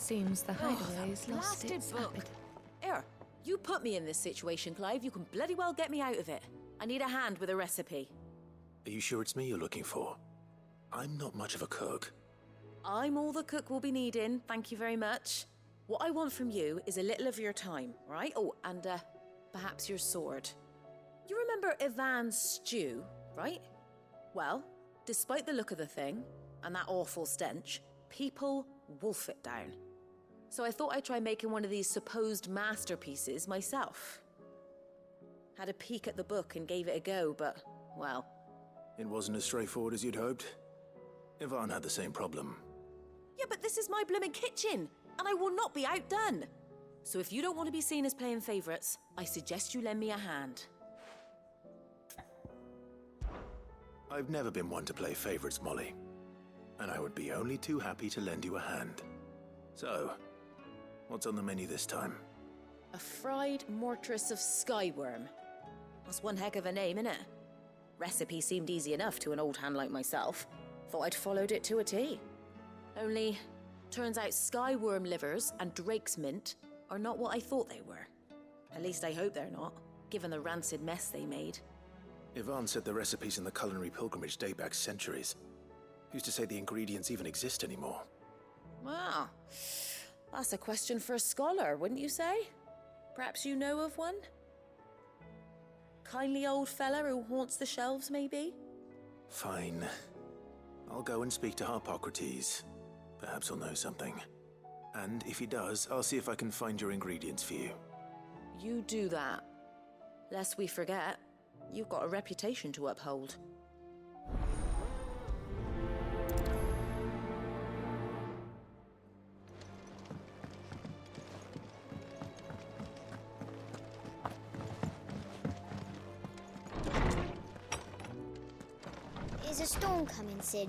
Seems the hideaway's that lost blasted its book. appetite. Here, you put me in this situation, Clive. You can bloody well get me out of it. I need a hand with a recipe. Are you sure it's me you're looking for? I'm not much of a cook. I'm all the cook will be needing, thank you very much. What I want from you is a little of your time, right? Oh, and perhaps your sword. You remember Ivan's stew, right? Well, despite the look of the thing, and that awful stench, people wolf it down. So I thought I'd try making one of these supposed masterpieces myself. Had a peek at the book and gave it a go, but, well... It wasn't as straightforward as you'd hoped. Ivan had the same problem. Yeah, but this is my blooming kitchen, and I will not be outdone. So if you don't want to be seen as playing favourites, I suggest you lend me a hand. I've never been one to play favourites, Molly. And I would be only too happy to lend you a hand. So, what's on the menu this time? A fried mortress of skyworm. That's one heck of a name, innit? Recipe seemed easy enough to an old hand like myself. Thought I'd followed it to a T. Only, turns out skyworm livers and drake's mint are not what I thought they were. At least I hope they're not, given the rancid mess they made. Ivan said the recipes in the culinary pilgrimage date back centuries. Who's to say the ingredients even exist anymore? Well, that's a question for a scholar, wouldn't you say? Perhaps you know of one? Kindly old fella who haunts the shelves, maybe? Fine. I'll go and speak to Harpocrates. Perhaps he'll know something. And if he does, I'll see if I can find your ingredients for you. You do that. Lest we forget, you've got a reputation to uphold. Is a storm coming, Sid?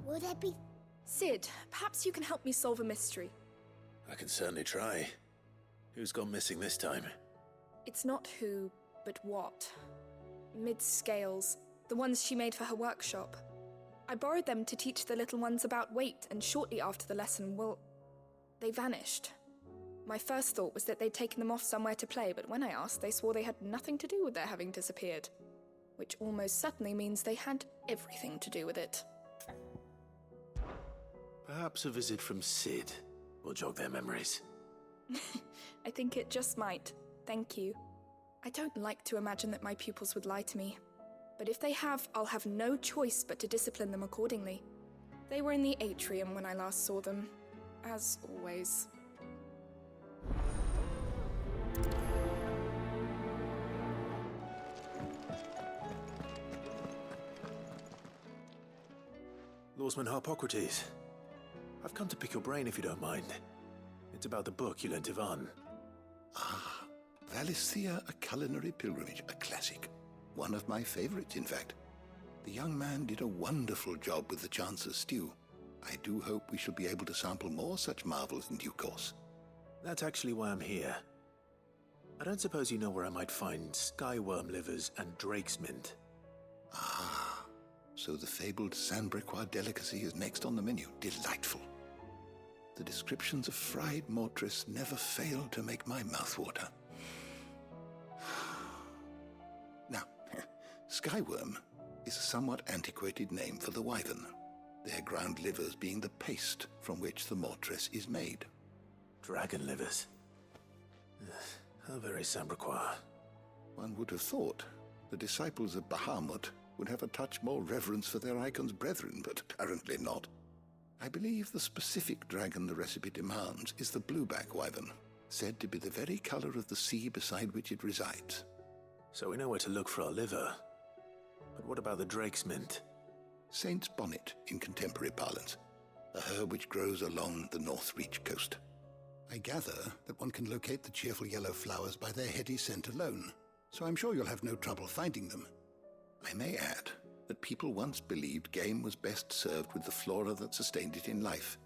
Will there be... Sid, perhaps you can help me solve a mystery. I can certainly try. Who's gone missing this time? It's not who, but what. Mid's scales, the ones she made for her workshop. I borrowed them to teach the little ones about weight, and shortly after the lesson, well, they vanished. My first thought was that they'd taken them off somewhere to play, but when I asked, they swore they had nothing to do with their having disappeared. Which almost certainly means they had everything to do with it. Perhaps a visit from Sid will jog their memories. I think it just might. Thank you. I don't like to imagine that my pupils would lie to me. But if they have, I'll have no choice but to discipline them accordingly. They were in the atrium when I last saw them, as always. Lawsman Harpocrates, I've come to pick your brain if you don't mind. It's about the book you lent Ivan. Ah, Valisthea, A Culinary Pilgrimage, a classic. One of my favorites, in fact. The young man did a wonderful job with the Chance's stew. I do hope we shall be able to sample more such marvels in due course. That's actually why I'm here. I don't suppose you know where I might find skyworm livers and drake's mint. Ah, so the fabled Sandbrequois delicacy is next on the menu. Delightful. The descriptions of fried mortress never fail to make my mouth water. Now, skyworm is a somewhat antiquated name for the wyvern, their ground livers being the paste from which the mortress is made. Dragon livers. How very Sandbrequois. One would have thought the disciples of Bahamut would have a touch more reverence for their icon's brethren, but apparently not. I believe the specific dragon the recipe demands is the blueback wyvern, said to be the very color of the sea beside which it resides. So we know where to look for our liver. But what about the drake's mint? Saint's bonnet in contemporary parlance, a herb which grows along the North Reach coast. I gather that one can locate the cheerful yellow flowers by their heady scent alone, so I'm sure you'll have no trouble finding them. I may add that people once believed game was best served with the flora that sustained it in life,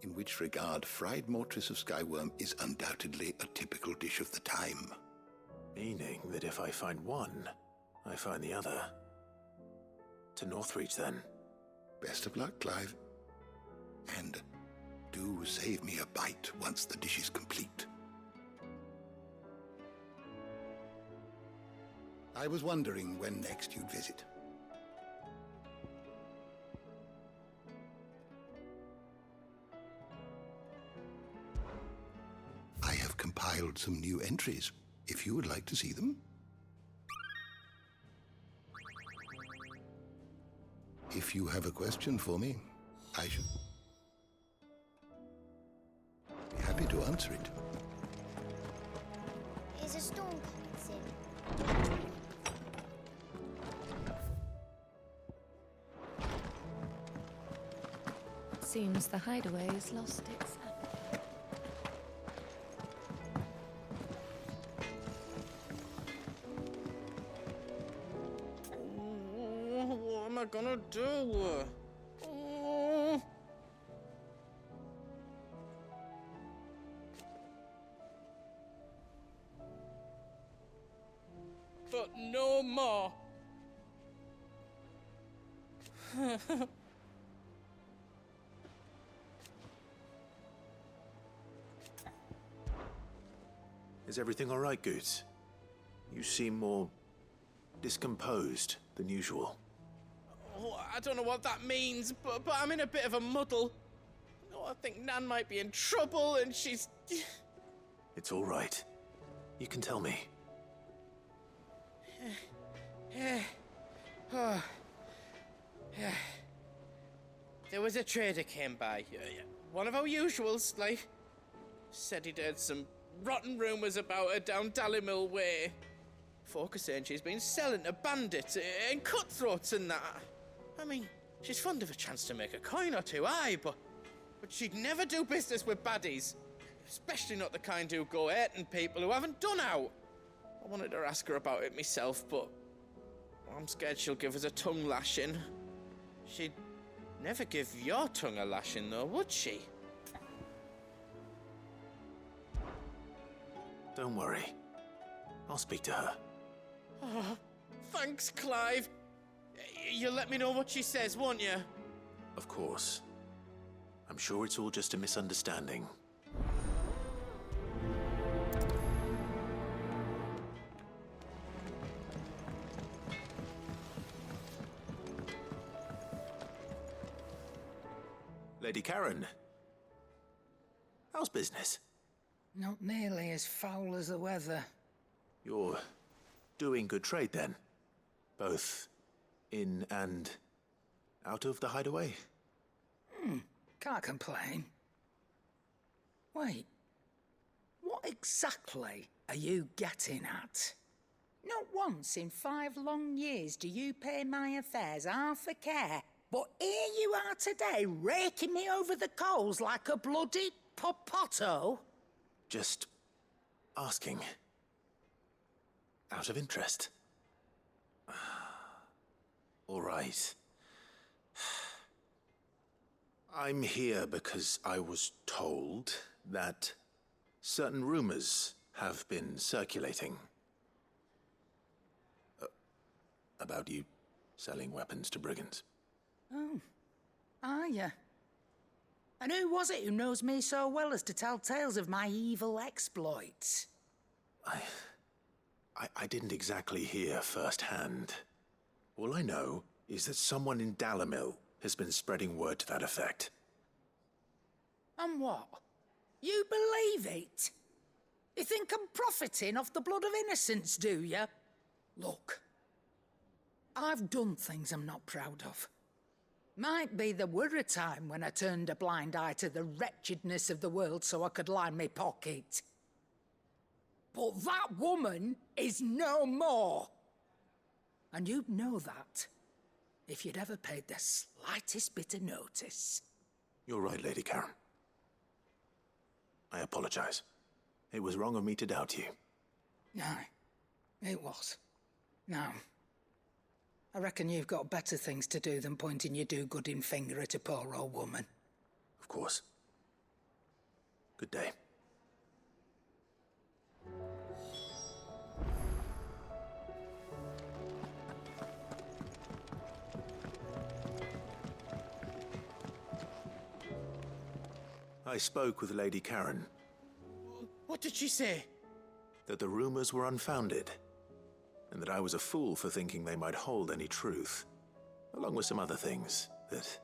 in which regard fried mortress of skyworm is undoubtedly a typical dish of the time. Meaning that if I find one, I find the other. To Northreach, then. Best of luck, Clive. And Do save me a bite once the dish is complete. I was wondering when next you'd visit. I have compiled some new entries, if you would like to see them. If you have a question for me, I should be happy to answer it. Is a storm coming, Sid? Seems the hideaway has lost its... What am I gonna do? Oh. But no more. Is everything all right, Goots? You seem more discomposed than usual. Oh, I don't know what that means, but I'm in a bit of a muddle. Oh, I think Nan might be in trouble, and she's... It's all right. You can tell me. Oh. There was a trader came by. One of our usuals, like. Said he'd heard some rotten rumours about her down Dallymill Way. Folk are saying she's been selling to bandits and cutthroats and that. I mean, she's fond of a chance to make a coin or two, aye, but she'd never do business with baddies. Especially not the kind who go hurting people who haven't done out. I wanted to ask her about it myself, but I'm scared she'll give us a tongue lashing. She'd never give your tongue a lashing, though, would she? Don't worry. I'll speak to her. Oh, thanks, Clive. You'll let me know what she says, won't you? Of course. I'm sure it's all just a misunderstanding. Lady Karen. How's business? Not nearly as foul as the weather. You're doing good trade, then? Both in and out of the hideaway? Can't complain. Wait, what exactly are you getting at? Not once in 5 long years do you pay my affairs half a care, but here you are today raking me over the coals like a bloody popoto? Just asking. Out of interest. All right. I'm here because I was told that certain rumors have been circulating. About you selling weapons to brigands. Oh, are you? And who was it who knows me so well as to tell tales of my evil exploits? I didn't exactly hear firsthand. All I know is that someone in Dallymill has been spreading word to that effect. And what? You believe it? You think I'm profiting off the blood of innocents, do you? Look, I've done things I'm not proud of. Might be there were a time when I turned a blind eye to the wretchedness of the world so I could line my pocket. But that woman is no more. And you'd know that if you'd ever paid the slightest bit of notice. You're right, Lady Karen. I apologize. It was wrong of me to doubt you. Aye, it was. Now, I reckon you've got better things to do than pointing your do-gooding finger at a poor old woman. Of course. Good day. I spoke with Lady Karen, What did she say? that the rumors were unfounded, and that I was a fool for thinking they might hold any truth, along with some other things that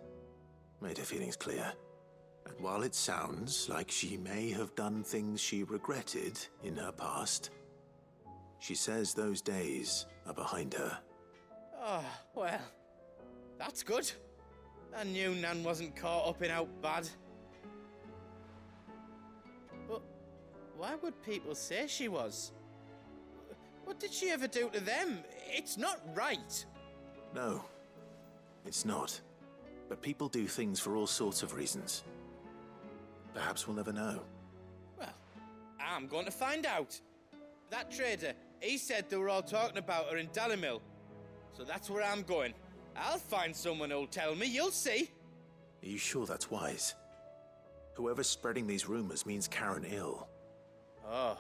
made her feelings clear. And while it sounds like she may have done things she regretted in her past, she says those days are behind her. Oh, well, that's good. I knew Nan wasn't caught up in out bad. But why would people say she was? What did she ever do to them? It's not right. No, it's not. But people do things for all sorts of reasons. Perhaps we'll never know. Well, I'm going to find out. That trader, he said they were all talking about her in Dalimil. So that's where I'm going. I'll find someone who'll tell me, you'll see. Are you sure that's wise? Whoever's spreading these rumors means Karen ill. Oh,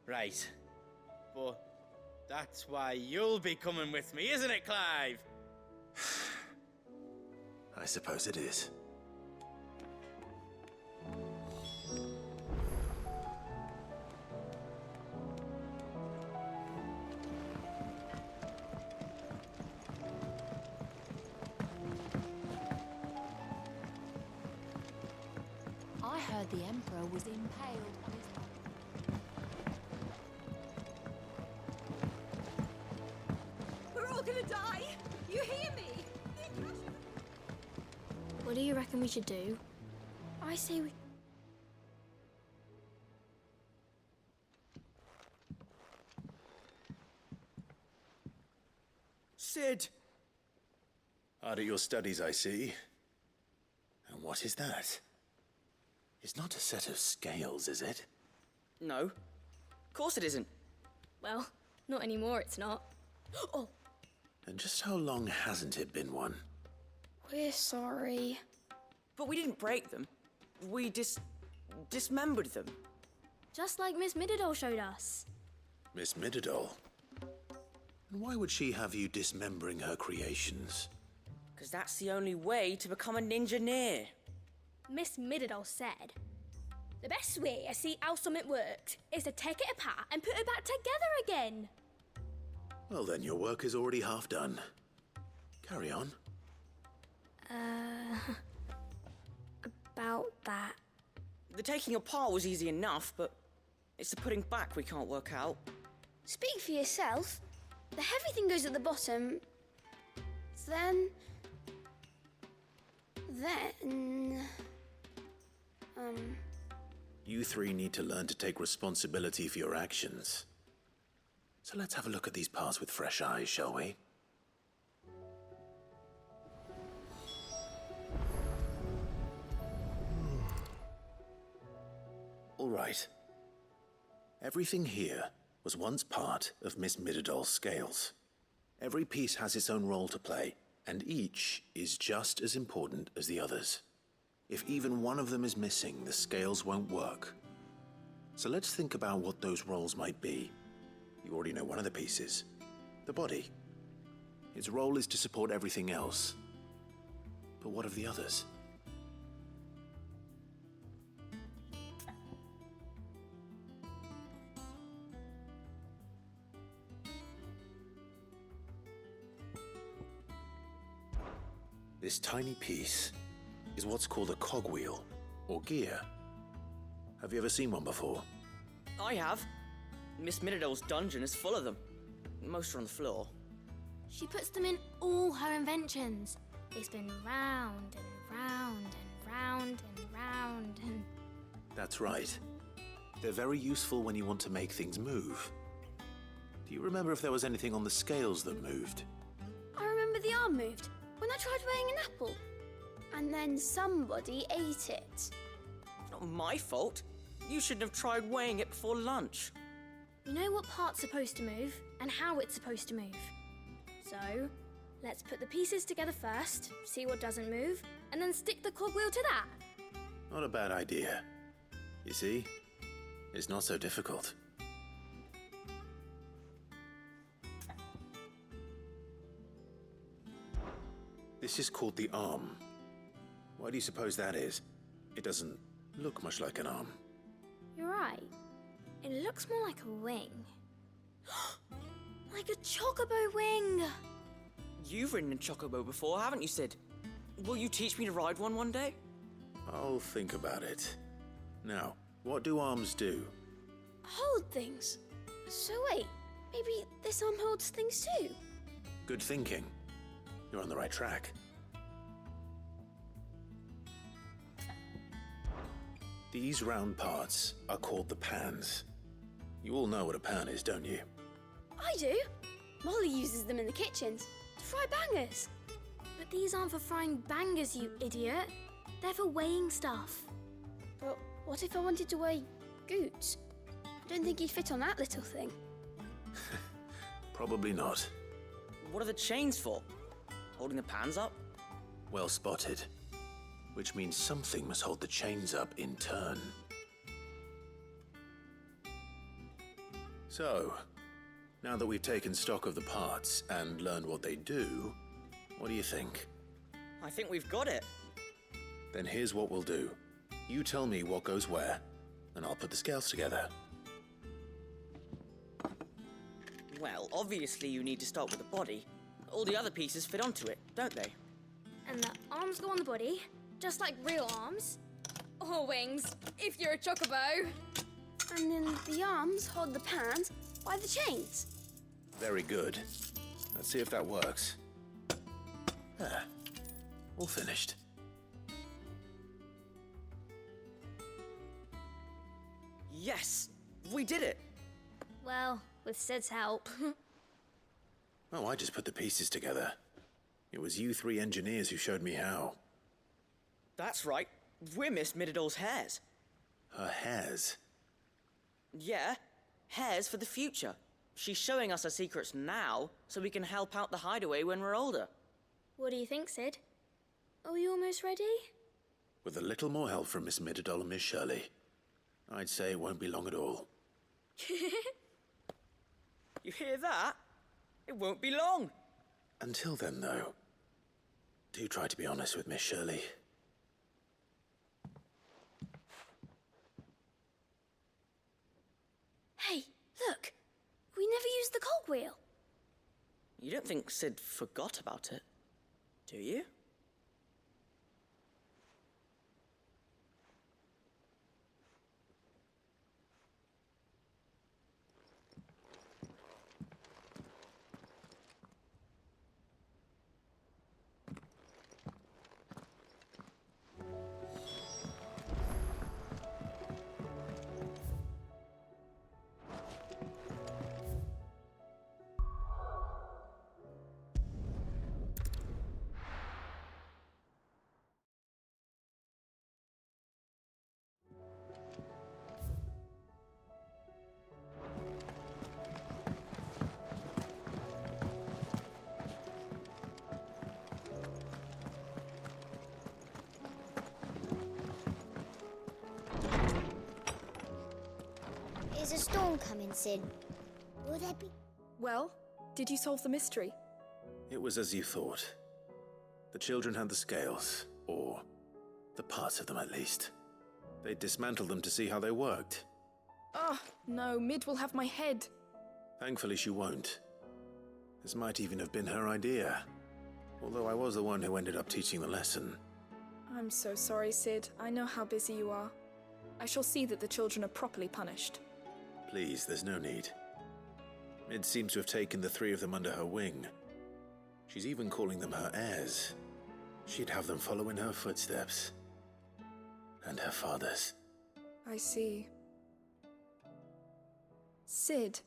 right. But that's why you'll be coming with me, isn't it, Clive? I suppose it is. I heard the Emperor was impaled on his... We're all gonna die! You hear me? What do you reckon we should do? I say we... Sid! Hard at your studies, I see. And what is that? It's not a set of scales, is it? No. Of course it isn't. Well, not anymore, it's not. Oh, And just how long hasn't it been one? we're sorry. But we didn't break them. We dismembered them. Just like Miss Mididol showed us. Miss Mididol? And why would she have you dismembering her creations? Because that's the only way to become a ninja-neer. Miss Mididol said, the best way to see how something works is to take it apart and put it back together again. Well, then your work is already half done. Carry on. About that. The taking apart was easy enough, but it's the putting back we can't work out. Speak for yourself. The heavy thing goes at the bottom. Then... You three need to learn to take responsibility for your actions. So let's have a look at these parts with fresh eyes, shall we? All right. Everything here was once part of Miss Mididol's scales. Every piece has its own role to play, and each is just as important as the others. If even one of them is missing, the scales won't work. So let's think about what those roles might be. You already know one of the pieces, the body. Its role is to support everything else. But what of the others? This tiny piece is what's called a cogwheel, or gear. Have you ever seen one before? I have. Miss Mididol's dungeon is full of them. Most are on the floor. She puts them in all her inventions. They spin round and round and round and round and... That's right. They're very useful when you want to make things move. Do you remember if there was anything on the scales that moved? I remember the arm moved when I tried weighing an apple. And then somebody ate it. Not my fault. You shouldn't have tried weighing it before lunch. You know what part's supposed to move and how it's supposed to move. So, let's put the pieces together first, see what doesn't move, and then stick the cogwheel to that. Not a bad idea. You see? It's not so difficult. This is called the arm. Why do you suppose that is? It doesn't look much like an arm. You're right. It looks more like a wing. Like a chocobo wing! You've ridden a chocobo before, haven't you, Sid? Will you teach me to ride one day? I'll think about it. Now, what do arms do? Hold things. So wait, maybe this arm holds things too? Good thinking. You're on the right track. These round parts are called the pans. You all know what a pan is, don't you? I do. Molly uses them in the kitchens to fry bangers. But these aren't for frying bangers, you idiot. They're for weighing stuff. But what if I wanted to weigh Goots? I don't think he'd fit on that little thing. Probably not. What are the chains for? Holding the pans up? Well spotted. Which means something must hold the chains up in turn. So, now that we've taken stock of the parts and learned what they do, what do you think? I think we've got it. Then here's what we'll do. You tell me what goes where, and I'll put the scales together. Well, obviously you need to start with the body. All the other pieces fit onto it, don't they? And the arms go on the body, just like real arms. Or wings, if you're a chocobo. And then the arms hold the pans by the chains. Very good. Let's see if that works. There. All finished. Yes! We did it! Well, with Sid's help. Oh, I just put the pieces together. It was you three engineers who showed me how. That's right. We're Miss Mididol's hairs. Her hairs? Yeah, hairs for the future. She's showing us her secrets now, so we can help out the hideaway when we're older. What do you think, Sid? Are we almost ready? With a little more help from Miss Mididol and Miss Shirley, I'd say it won't be long at all. You hear that? It won't be long. Until then, though, do try to be honest with Miss Shirley. Hey, look! We never used the cogwheel. You don't think Sid forgot about it, do you? Is a storm coming, Sid? Will there be... Well, did you solve the mystery? It was as you thought. The children had the scales, or the parts of them at least. They dismantled them to see how they worked. Ah, no, Mid will have my head. Thankfully she won't. This might even have been her idea. Although I was the one who ended up teaching the lesson. I'm so sorry, Sid. I know how busy you are. I shall see that the children are properly punished. Please, there's no need. Mid seems to have taken the three of them under her wing. She's even calling them her heirs. She'd have them follow in her footsteps. And her father's. I see. Sid,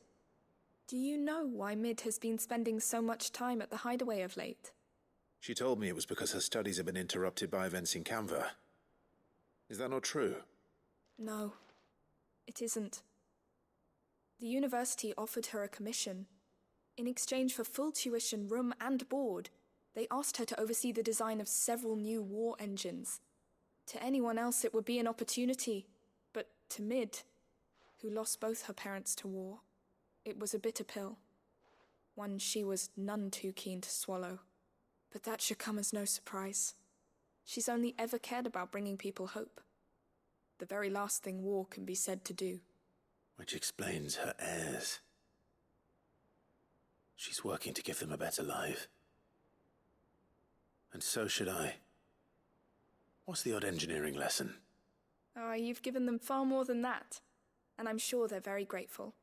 do you know why Mid has been spending so much time at the hideaway of late? She told me it was because her studies have been interrupted by events in Canva. Is that not true? No, it isn't. The university offered her a commission. In exchange for full tuition, room and board, they asked her to oversee the design of several new war engines. To anyone else it would be an opportunity, but to Mid, who lost both her parents to war, it was a bitter pill. One she was none too keen to swallow. But that should come as no surprise. She's only ever cared about bringing people hope. the very last thing war can be said to do. Which explains her heirs. She's working to give them a better life. And so should I. What's the odd engineering lesson? Oh, you've given them far more than that, and I'm sure they're very grateful.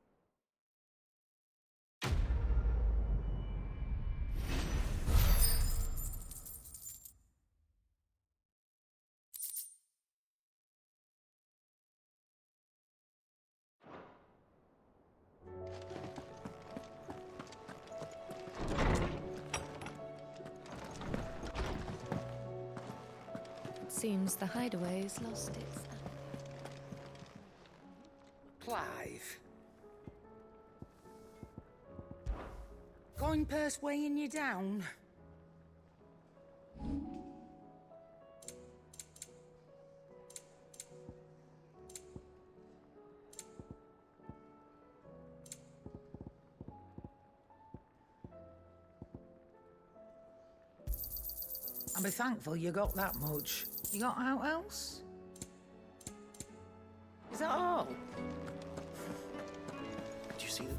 Seems the hideaway's lost its... Clive. Coin purse weighing you down? I'll be thankful you got that much. You got out else? Is that all? Did you see them?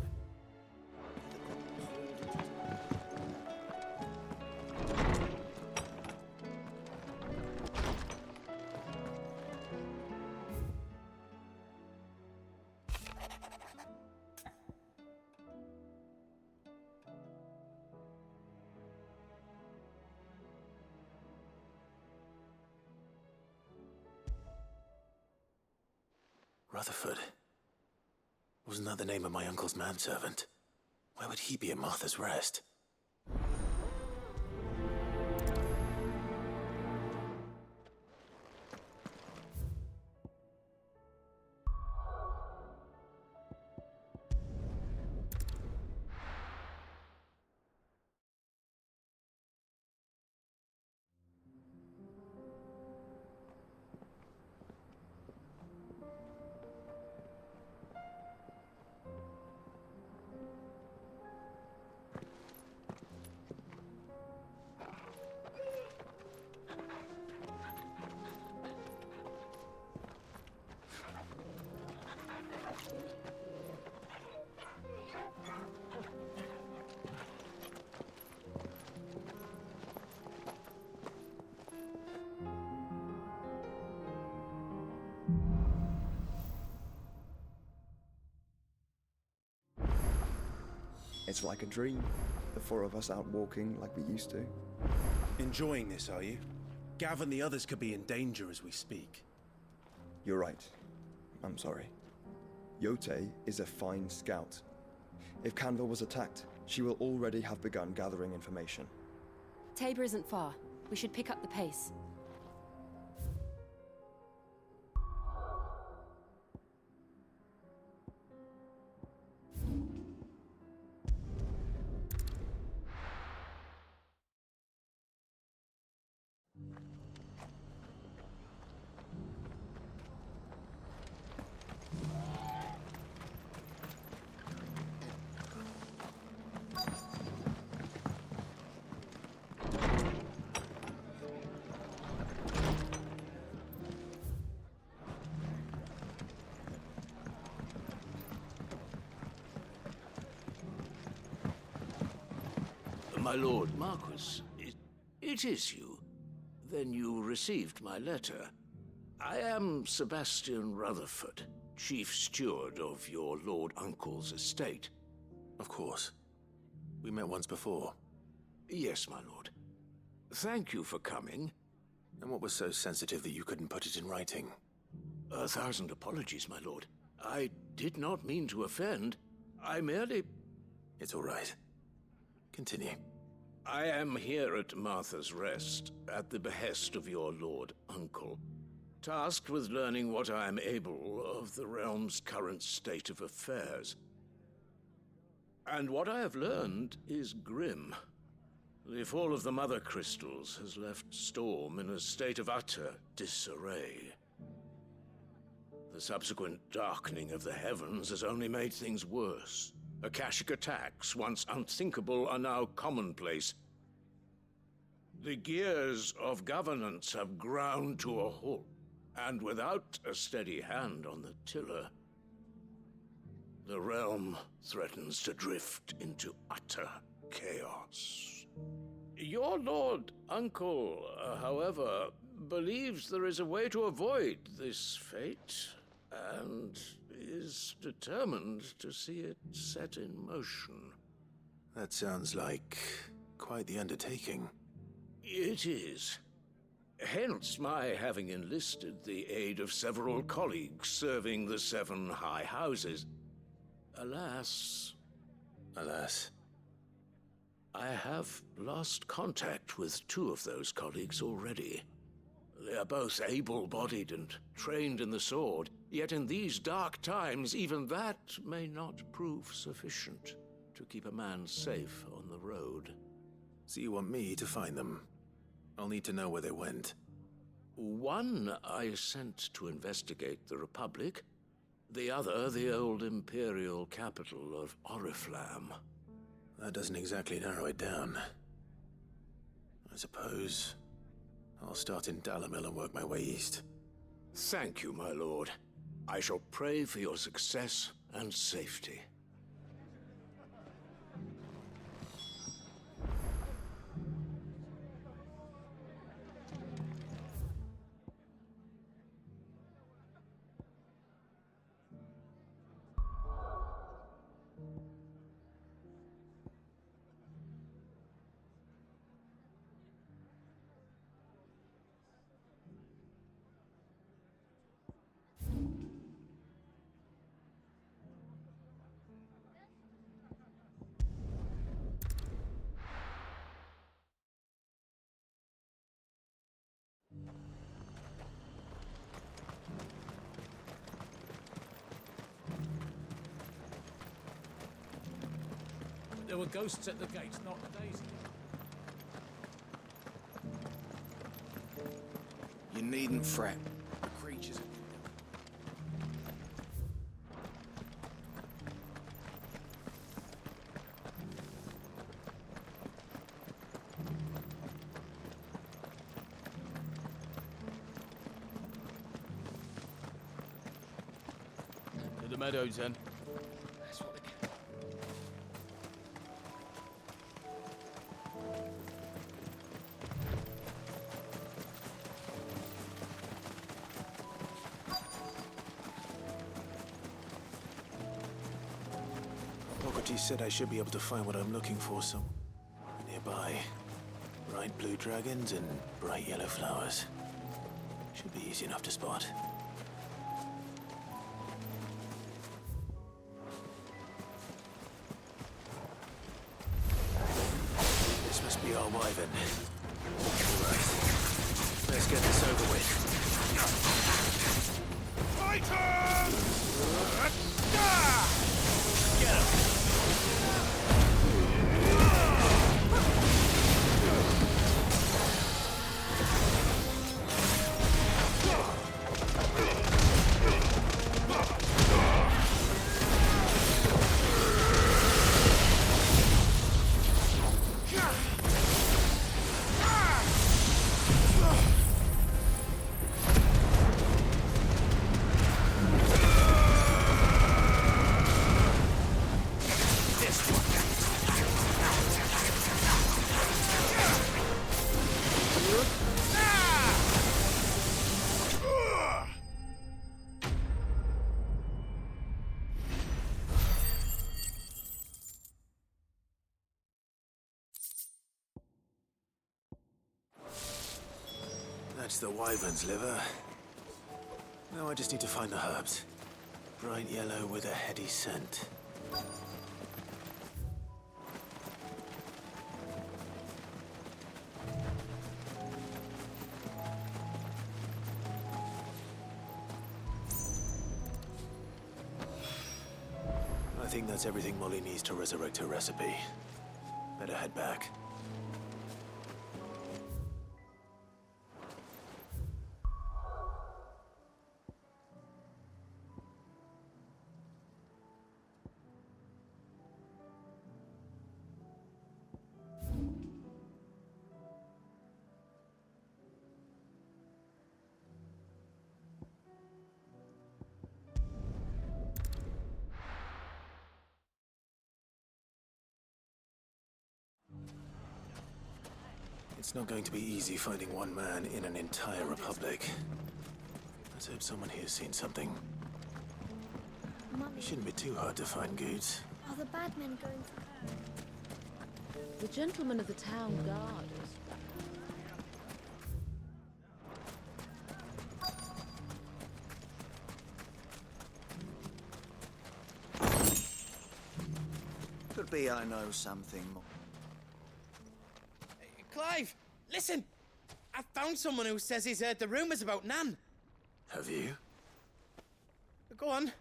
Rutherford. Wasn't that the name of my uncle's manservant? Where would he be at Martha's Rest? It's like a dream. The four of us out walking like we used to. Enjoying this, are you? Gav and the others could be in danger as we speak. You're right. I'm sorry. Yote is a fine scout. If Canville was attacked, she will already have begun gathering information. Tabor isn't far. We should pick up the pace. My lord Marquis, it is you. Then you received my letter. I am Sebastian Rutherford, chief steward of your lord uncle's estate. Of course. We met once before. Yes, my lord. Thank you for coming. And what was so sensitive that you couldn't put it in writing? 1,000 apologies, my lord. I did not mean to offend. I merely... It's all right. Continue. I am here at Martha's Rest, at the behest of your lord uncle, tasked with learning what I am able of the realm's current state of affairs. And what I have learned is grim. The fall of the Mother Crystals has left Storm in a state of utter disarray. The subsequent darkening of the heavens has only made things worse. Akashic attacks, once unthinkable, are now commonplace. The gears of governance have ground to a halt, And without a steady hand on the tiller, the realm threatens to drift into utter chaos. Your Lord Uncle, however, believes there is a way to avoid this fate, and is determined to see it set in motion. That sounds like quite the undertaking. It is. Hence my having enlisted the aid of several colleagues serving the 7 high houses. Alas, I have lost contact with 2 of those colleagues already. They are both able-bodied and trained in the sword, yet in these dark times, even that may not prove sufficient to keep a man safe on the road. So you want me to find them? I'll need to know where they went. One I sent to investigate the Republic, the other the old Imperial capital of Oriflamme. That doesn't exactly narrow it down. I suppose I'll start in Dalimil and work my way east. Thank you, my lord. I shall pray for your success and safety. There were ghosts at the gates not days ago. You needn't fret. The creatures To the meadows, then. That's what they He said I should be able to find what I'm looking for some nearby. Bright blue dragons and bright yellow flowers. Should be easy enough to spot. This must be our wyvern. Right. Let's get this over with. Fighters! Get him! That's the wyvern's liver. Now I just need to find the herbs. Bright yellow with a heady scent. I think that's everything Molly needs to resurrect her recipe. Better head back. It's not going to be easy finding one man in an entire republic. Let's hope someone here's seen something. It shouldn't be too hard to find goods. Are the bad men going for her? The gentlemen of the town guard is... Could be I know something more. Clive, listen! I found someone who says he's heard the rumours about Nan. Have you? Go on.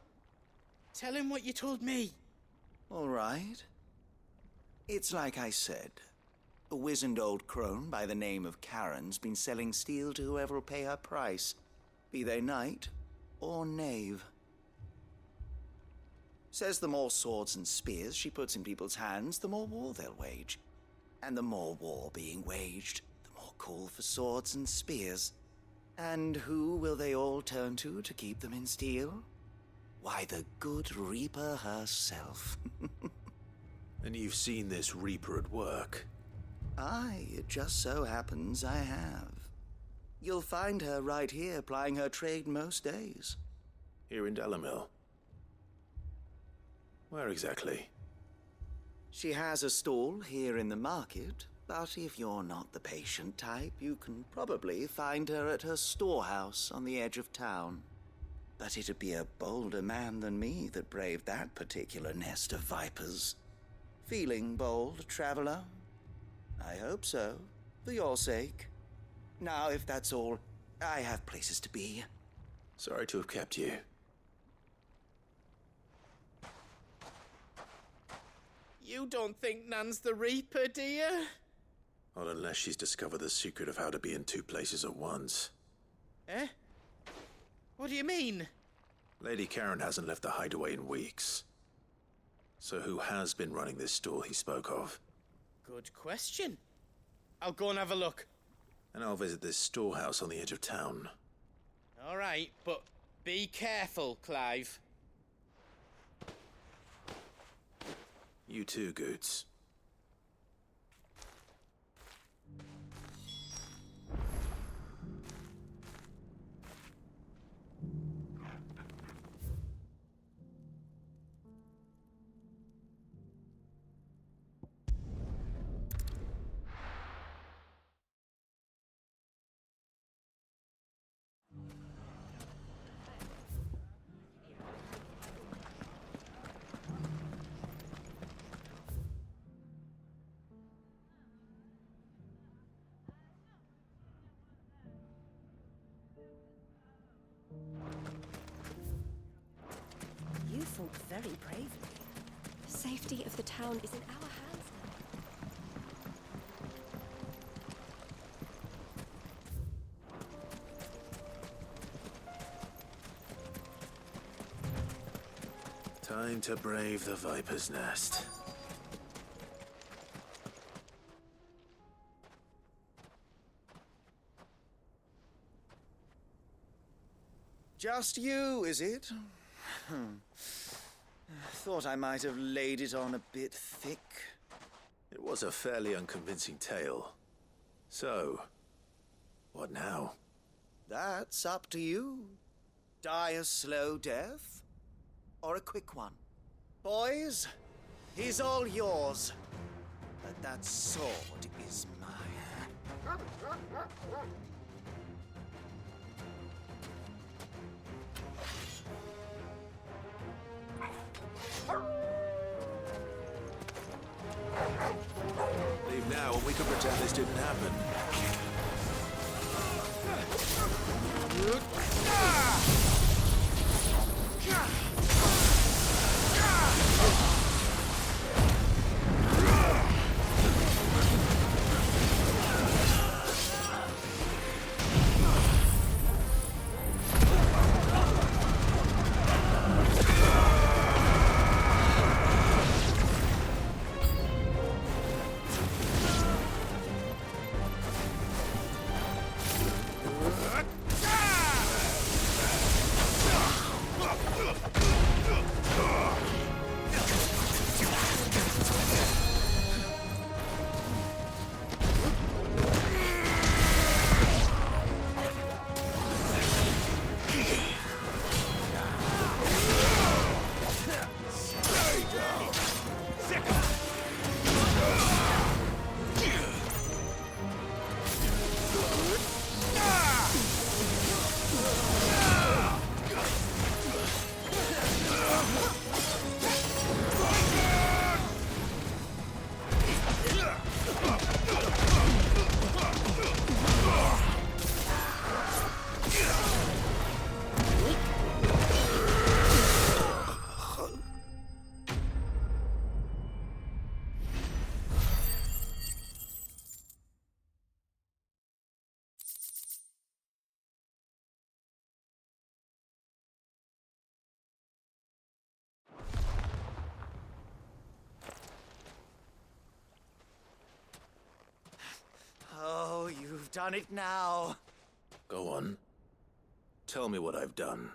Tell him what you told me. All right. It's like I said. A wizened old crone by the name of Karen's been selling steel to whoever will pay her price, be they knight or knave. Says the more swords and spears she puts in people's hands, the more war they'll wage. And the more war being waged, the more call for swords and spears. And who will they all turn to keep them in steel? Why, the good Reaper herself. And you've seen this Reaper at work? Aye, it just so happens I have. You'll find her right here plying her trade most days. Here in Dalimil? Where exactly? She has a stall here in the market, but if you're not the patient type, you can probably find her at her storehouse on the edge of town. But it'd be a bolder man than me that braved that particular nest of vipers. Feeling bold, traveler? I hope so, for your sake. Now, if that's all, I have places to be. Sorry to have kept you. You don't think Nan's the Reaper, do you? Not unless she's discovered the secret of how to be in two places at once. Eh? What do you mean? Lady Karen hasn't left the hideaway in weeks. So who has been running this store he spoke of? Good question. I'll go and have a look. And I'll visit this storehouse on the edge of town. All right, but be careful, Clive. You too, Goots. You fought very bravely. The safety of the town is in our hands now. Time to brave the Viper's Nest. Just you, is it? Thought I might have laid it on a bit thick. It was a fairly unconvincing tale. So, what now? That's up to you. Die a slow death, or a quick one. Boys, he's all yours. But that sword is mine. Leave now and we can pretend this didn't happen. done it now. Go on. Tell me what I've done.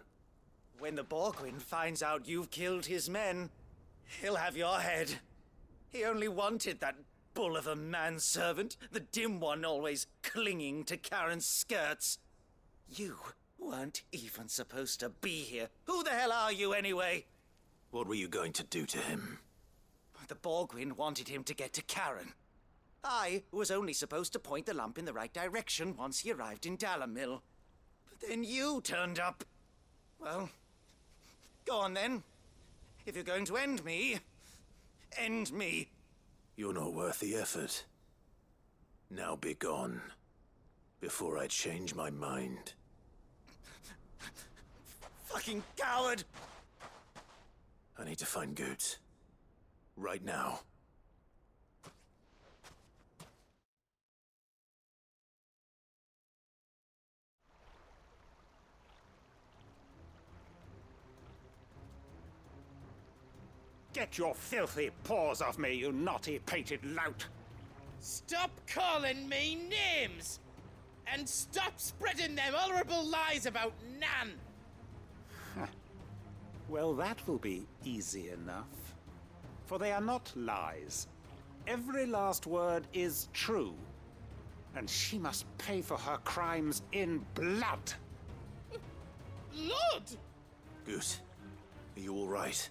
When the Borgwin finds out you've killed his men, he'll have your head. He only wanted that bull of a manservant, the dim one always clinging to Karen's skirts. You weren't even supposed to be here. Who the hell are you anyway? What were you going to do to him? The Borgwin wanted him to get to Karen. I was only supposed to point the lamp in the right direction once he arrived in Dalamil. But then you turned up. Well, go on then. If you're going to end me, end me. You're not worth the effort. Now be gone, before I change my mind. Fucking coward! I need to find Goots. Right now. Get your filthy paws off me, you naughty-pated lout! Stop calling me names! And stop spreading them horrible lies about Nan! Well, that will be easy enough. For they are not lies. Every last word is true. And she must pay for her crimes in blood. Blood? Goot, are you all right?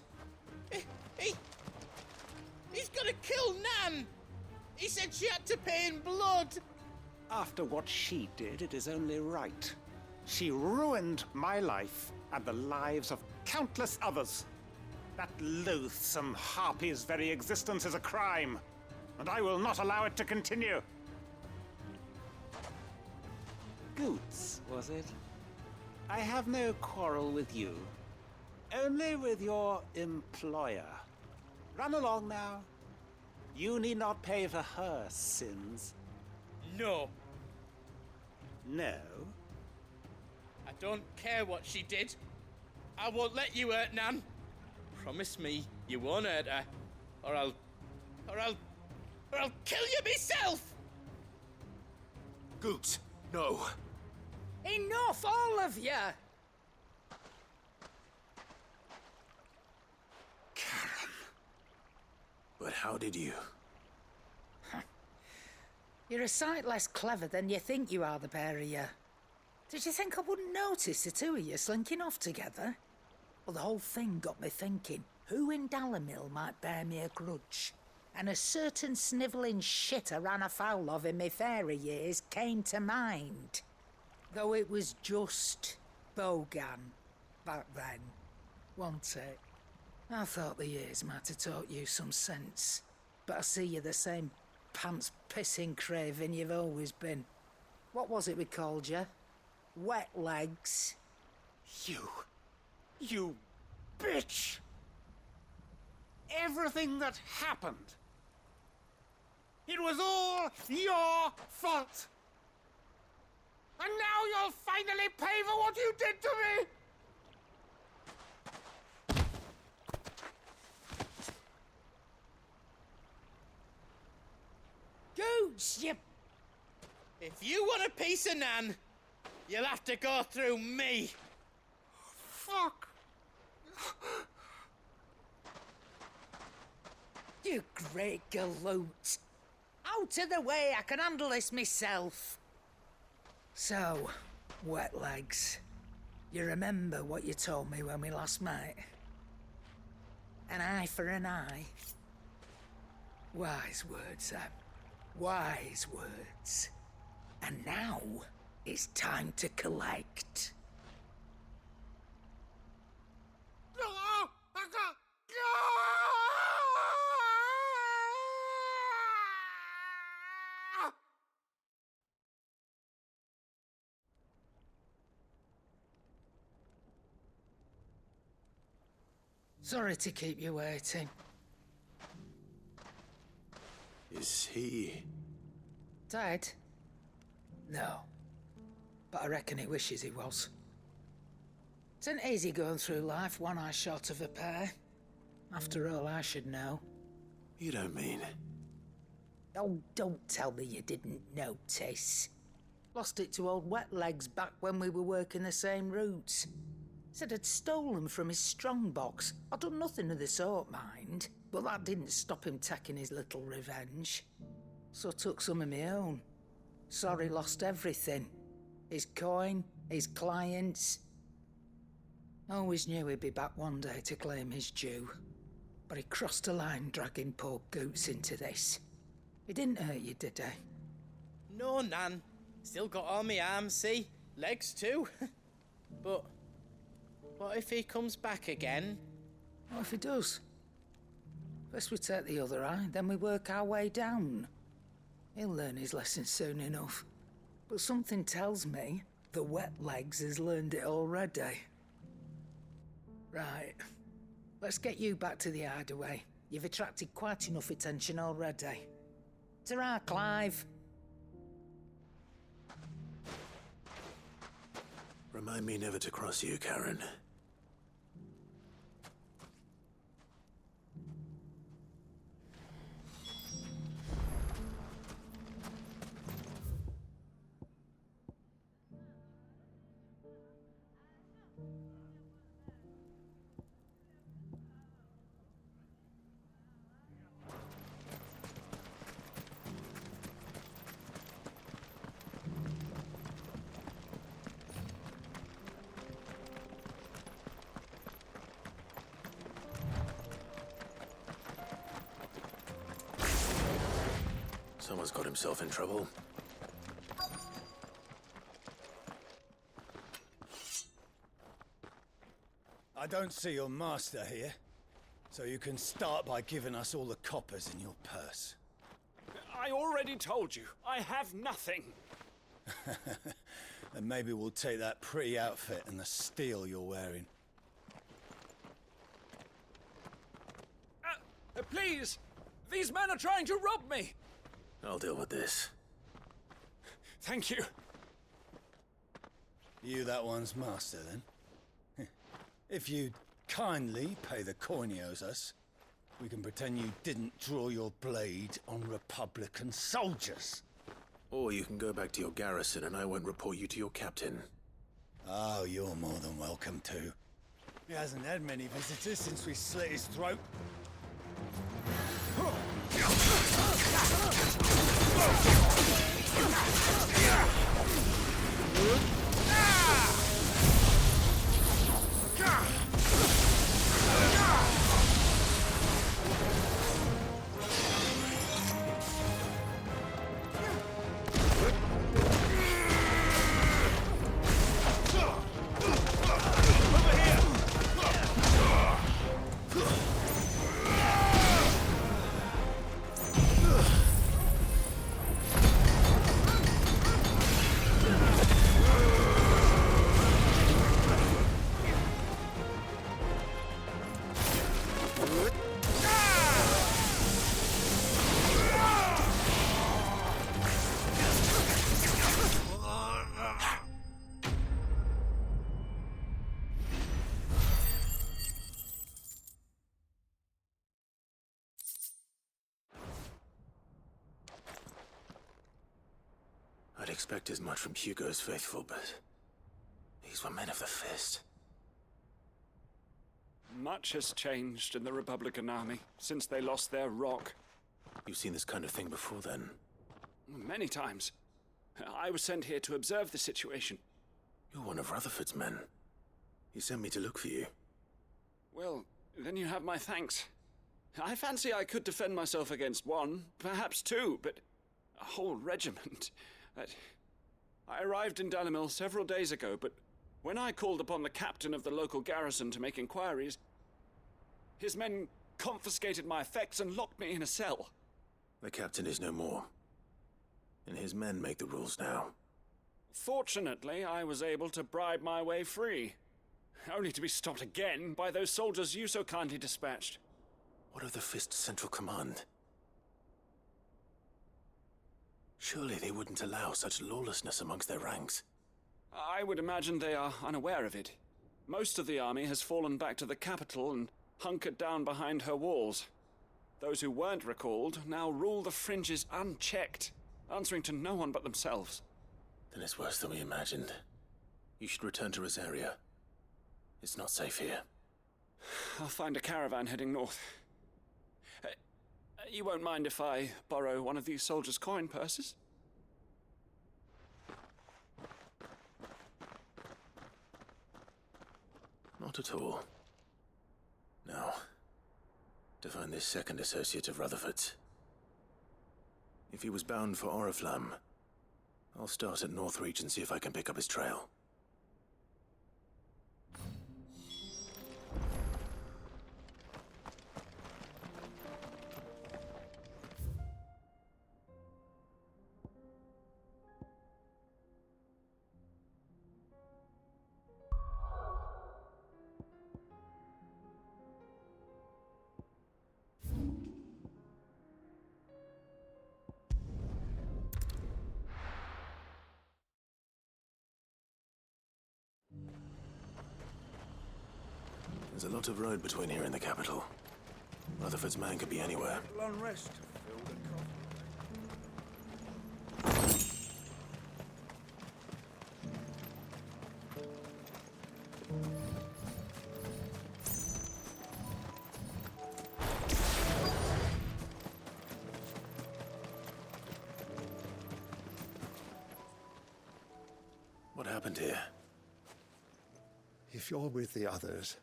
He's gonna kill Nan! He said she had to pay in blood! After what she did, it is only right. She ruined my life and the lives of countless others. That loathsome harpy's very existence is a crime, and I will not allow it to continue. Goots, was it? I have no quarrel with you. Only with your employer. Run along now. You need not pay for her sins. No. No? I don't care what she did. I won't let you hurt Nan. Promise me you won't hurt her, or I'll kill you myself! Goots, no. Enough, all of you! Karen. But how did you? You're a sight less clever than you think you are, the pair of you. Did you think I wouldn't notice the two of you slinking off together? Well, the whole thing got me thinking, who in Dalamil might bear me a grudge? And a certain snivelling shit I ran afoul of in my fairy years came to mind. Though it was just Bogan back then, wasn't it? I thought the years might have taught you some sense, but I see you're the same pants-pissing craven you've always been. What was it we called you? Wet legs. You bitch! Everything that happened, it was all your fault! And now you'll finally pay for what you did to me! Goots, you... If you want a piece of Nan, you'll have to go through me. Fuck! You great galoot. Out of the way, I can handle this myself. So, wet legs, you remember what you told me when we last met? An eye for an eye. Wise words, Sam. Wise words. And now, it's time to collect. Sorry to keep you waiting. Is he... Dead? No. But I reckon he wishes he was. It isn't easy going through life one eye short of a pair. After all, I should know. You don't mean... Oh, don't tell me you didn't notice. Lost it to old Wet Legs back when we were working the same routes. Said I'd stolen from his strongbox. I'd done nothing of the sort, mind, but that didn't stop him taking his little revenge. So I took some of my own. Sorry, lost everything. His coin, his clients. Always knew he'd be back one day to claim his due. But he crossed a line dragging poor Goots into this. He didn't hurt you, did he? No, Nan. Still got all my arms, see? Legs too. But what if he comes back again? What if he does? First we take the other eye, then we work our way down. He'll learn his lesson soon enough. But something tells me the Wet Legs has learned it already. Right. Let's get you back to the hideaway. You've attracted quite enough attention already. Ta-ra, Clive. Remind me never to cross you, Karen. Someone's got himself in trouble. I don't see your master here, so you can start by giving us all the coppers in your purse. I already told you, I have nothing. And maybe we'll take that pretty outfit and the steel you're wearing. Please! These men are trying to rob me! I'll deal with this. Thank you. You that one's master, then? If you'd kindly pay the coin he owes us, we can pretend you didn't draw your blade on Republican soldiers. Or you can go back to your garrison and I won't report you to your captain. Oh, you're more than welcome to. He hasn't had many visitors since we slit his throat. I'd expect as much from Hugo's faithful, but these were men of the fist. Much has changed in the Republican army since they lost their rock. You've seen this kind of thing before, then? Many times. I was sent here to observe the situation. You're one of Rutherford's men. He sent me to look for you. Well, then you have my thanks. I fancy I could defend myself against one, perhaps two, but a whole regiment. I arrived in Dalimil several days ago, but when I called upon the captain of the local garrison to make inquiries, his men confiscated my effects and locked me in a cell. The captain is no more, and his men make the rules now. Fortunately, I was able to bribe my way free, only to be stopped again by those soldiers you so kindly dispatched. What of the Fist's central command? Surely they wouldn't allow such lawlessness amongst their ranks. I would imagine they are unaware of it. Most of the army has fallen back to the capital and hunkered down behind her walls. Those who weren't recalled now rule the fringes unchecked, answering to no one but themselves. Then it's worse than we imagined. You should return to Rosaria. It's not safe here. I'll find a caravan heading north. You won't mind if I borrow one of these soldiers' coin purses? Not at all. Now, to find this second associate of Rutherford's. If he was bound for Oriflamme, I'll start at Northreach and see if I can pick up his trail. There's a lot of road between here and the capital. Rutherford's man could be anywhere. Unrest. What happened here? If you're with the others,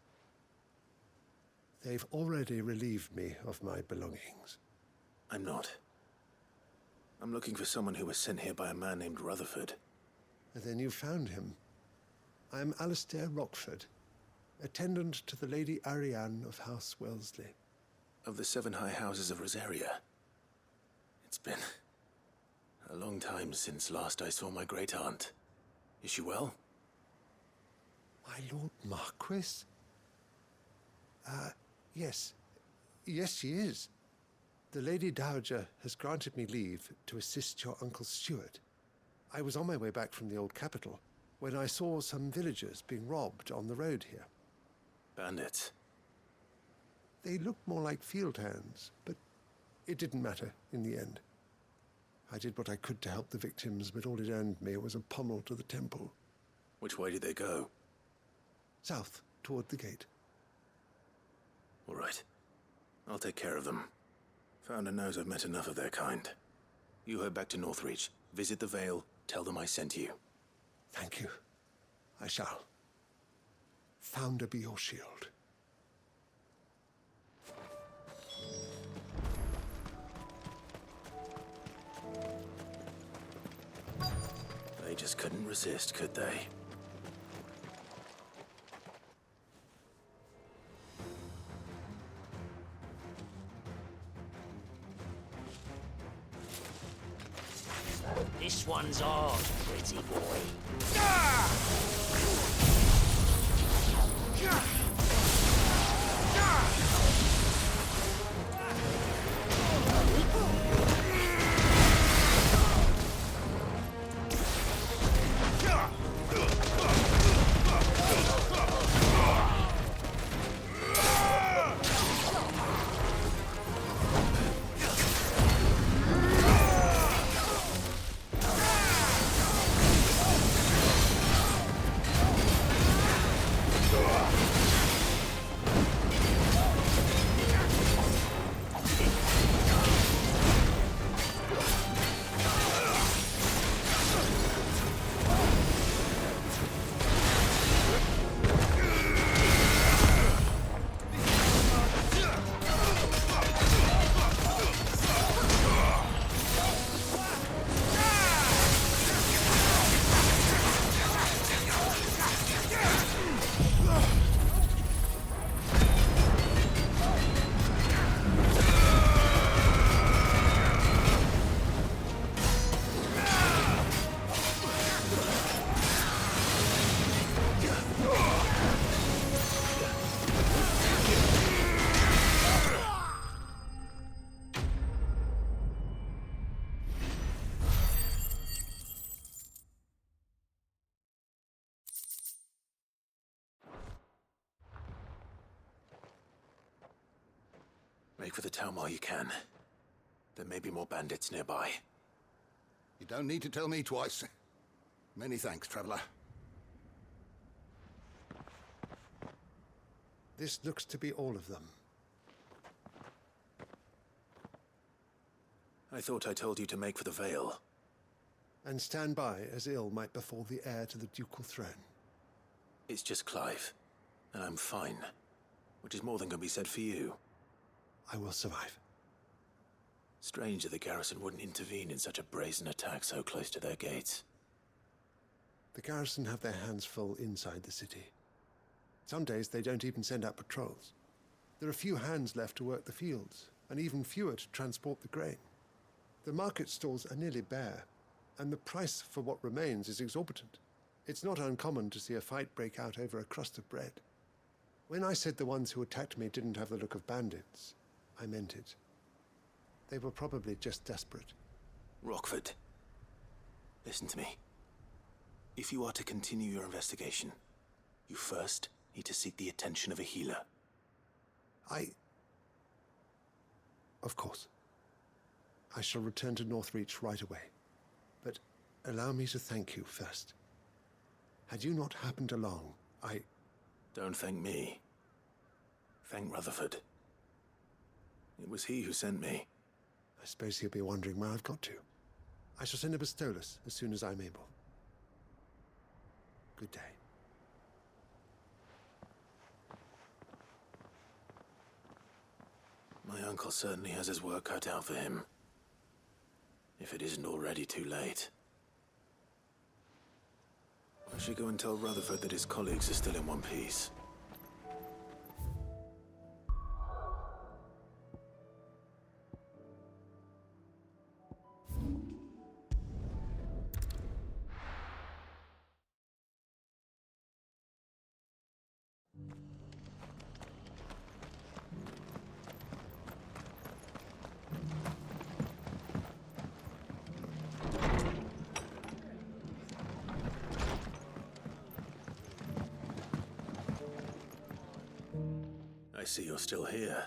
they've already relieved me of my belongings. I'm not. I'm looking for someone who was sent here by a man named Rutherford. And then you found him. I'm Alistair Rockford, attendant to the Lady Ariane of House Wellesley. Of the 7 high houses of Rosaria. It's been a long time since last I saw my great-aunt. Is she well? My Lord Marquis? Yes. Yes, she is. The Lady Dowager has granted me leave to assist your Uncle Stuart. I was on my way back from the old capital when I saw some villagers being robbed on the road here. Bandits? They looked more like field hands, but it didn't matter in the end. I did what I could to help the victims, but all it earned me was a pommel to the temple. Which way did they go? South, toward the gate. All right. I'll take care of them. Founder knows I've met enough of their kind. You head back to Northreach, visit the Vale, tell them I sent you. Thank you. I shall. Founder be your shield. They just couldn't resist, could they? This one's ours, pretty boy. Make for the town while you can. There may be more bandits nearby. You don't need to tell me twice. Many thanks, traveller. This looks to be all of them. I thought I told you to make for the Vale. And stand by as ill might befall the heir to the ducal throne. It's just Clive, and I'm fine. Which is more than can be said for you. I will survive. Strange that the garrison wouldn't intervene in such a brazen attack so close to their gates. The garrison have their hands full inside the city. Some days they don't even send out patrols. There are few hands left to work the fields, and even fewer to transport the grain. The market stalls are nearly bare, and the price for what remains is exorbitant. It's not uncommon to see a fight break out over a crust of bread. When I said the ones who attacked me didn't have the look of bandits, I meant it. They were probably just desperate. Rockford, listen to me. If you are to continue your investigation, you first need to seek the attention of a healer. Of course. I shall return to Northreach right away. But allow me to thank you first. Had you not happened along, Don't thank me. Thank Rutherford. It was he who sent me. I suppose he'll be wondering where I've got to. I shall send a Bistolus as soon as I'm able. Good day. My uncle certainly has his work cut out for him. If it isn't already too late. I should go and tell Rutherford that his colleagues are still in one piece. I see you're still here.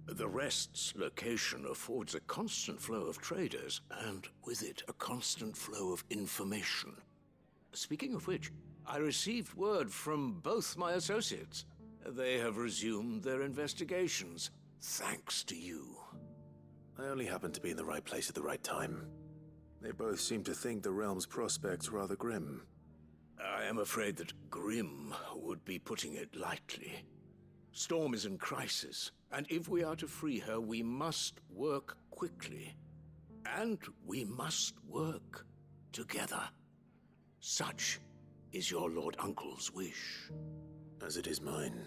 The Rest's location affords a constant flow of traders, and with it, a constant flow of information. Speaking of which, I received word from both my associates. They have resumed their investigations, thanks to you. I only happened to be in the right place at the right time. They both seem to think the realm's prospects rather grim. I am afraid that grim would be putting it lightly. Storm is in crisis, and if we are to free her, we must work quickly. And we must work together. Such is your Lord Uncle's wish. As it is mine.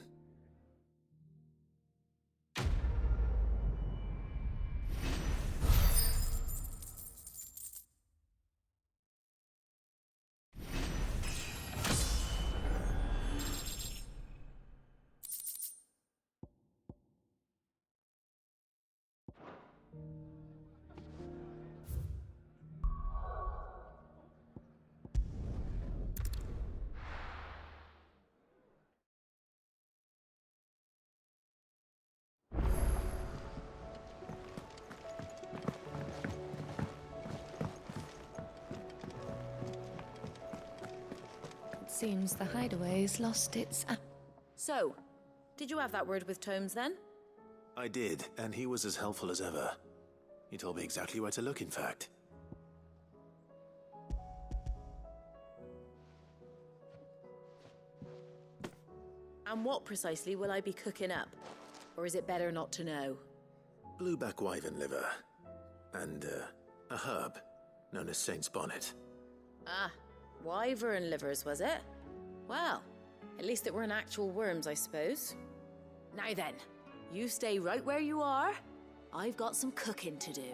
Seems the hideaway's lost its... So, did you have that word with Tomes then? I did, and he was as helpful as ever. He told me exactly where to look, in fact. And what precisely will I be cooking up? Or is it better not to know? Blueback wyvern liver. And, a herb known as Saint's Bonnet. Ah, wyvern livers, was it? Well, at least it weren't actual worms, I suppose. Now then, you stay right where you are. I've got some cooking to do.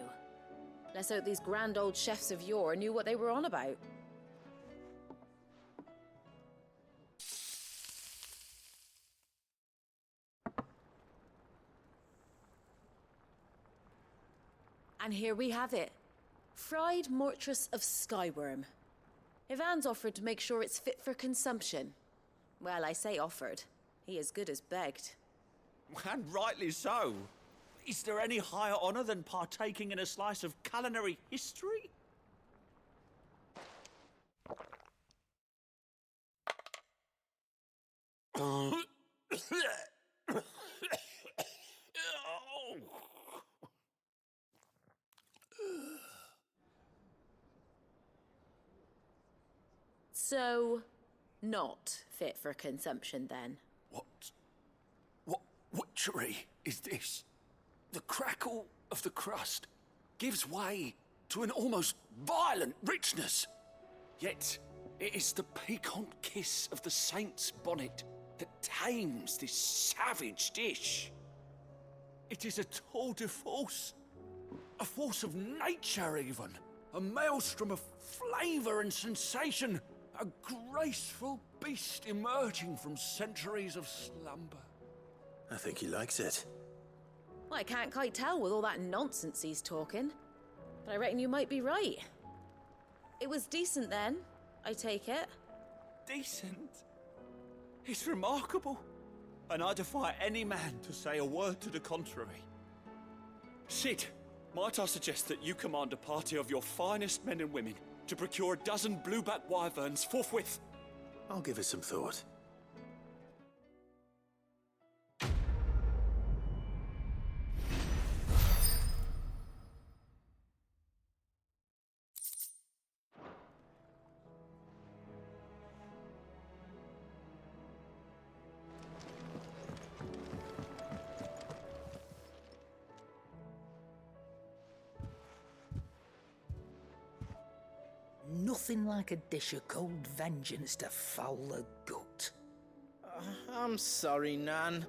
Let's hope these grand old chefs of yore knew what they were on about. And here we have it. Fried mortress of skyworm. Ivan's offered to make sure it's fit for consumption. Well, I say offered. He as good as begged. And rightly so. Is there any higher honour than partaking in a slice of culinary history? So, not fit for consumption then? What witchery is this? The crackle of the crust gives way to an almost violent richness. Yet, it is the piquant kiss of the saint's bonnet that tames this savage dish. It is a tour de force, a force of nature even, a maelstrom of flavour and sensation, a graceful beast emerging from centuries of slumber. I think he likes it. Well, I can't quite tell with all that nonsense he's talking, but I reckon you might be right. It was decent then, I take it. Decent? It's remarkable, and I defy any man to say a word to the contrary. Sid, might I suggest that you command a party of your finest men and women to procure a dozen blueback wyverns forthwith? I'll give it some thought. Nothing like a dish of cold vengeance to foul the gut. I'm sorry, Nan.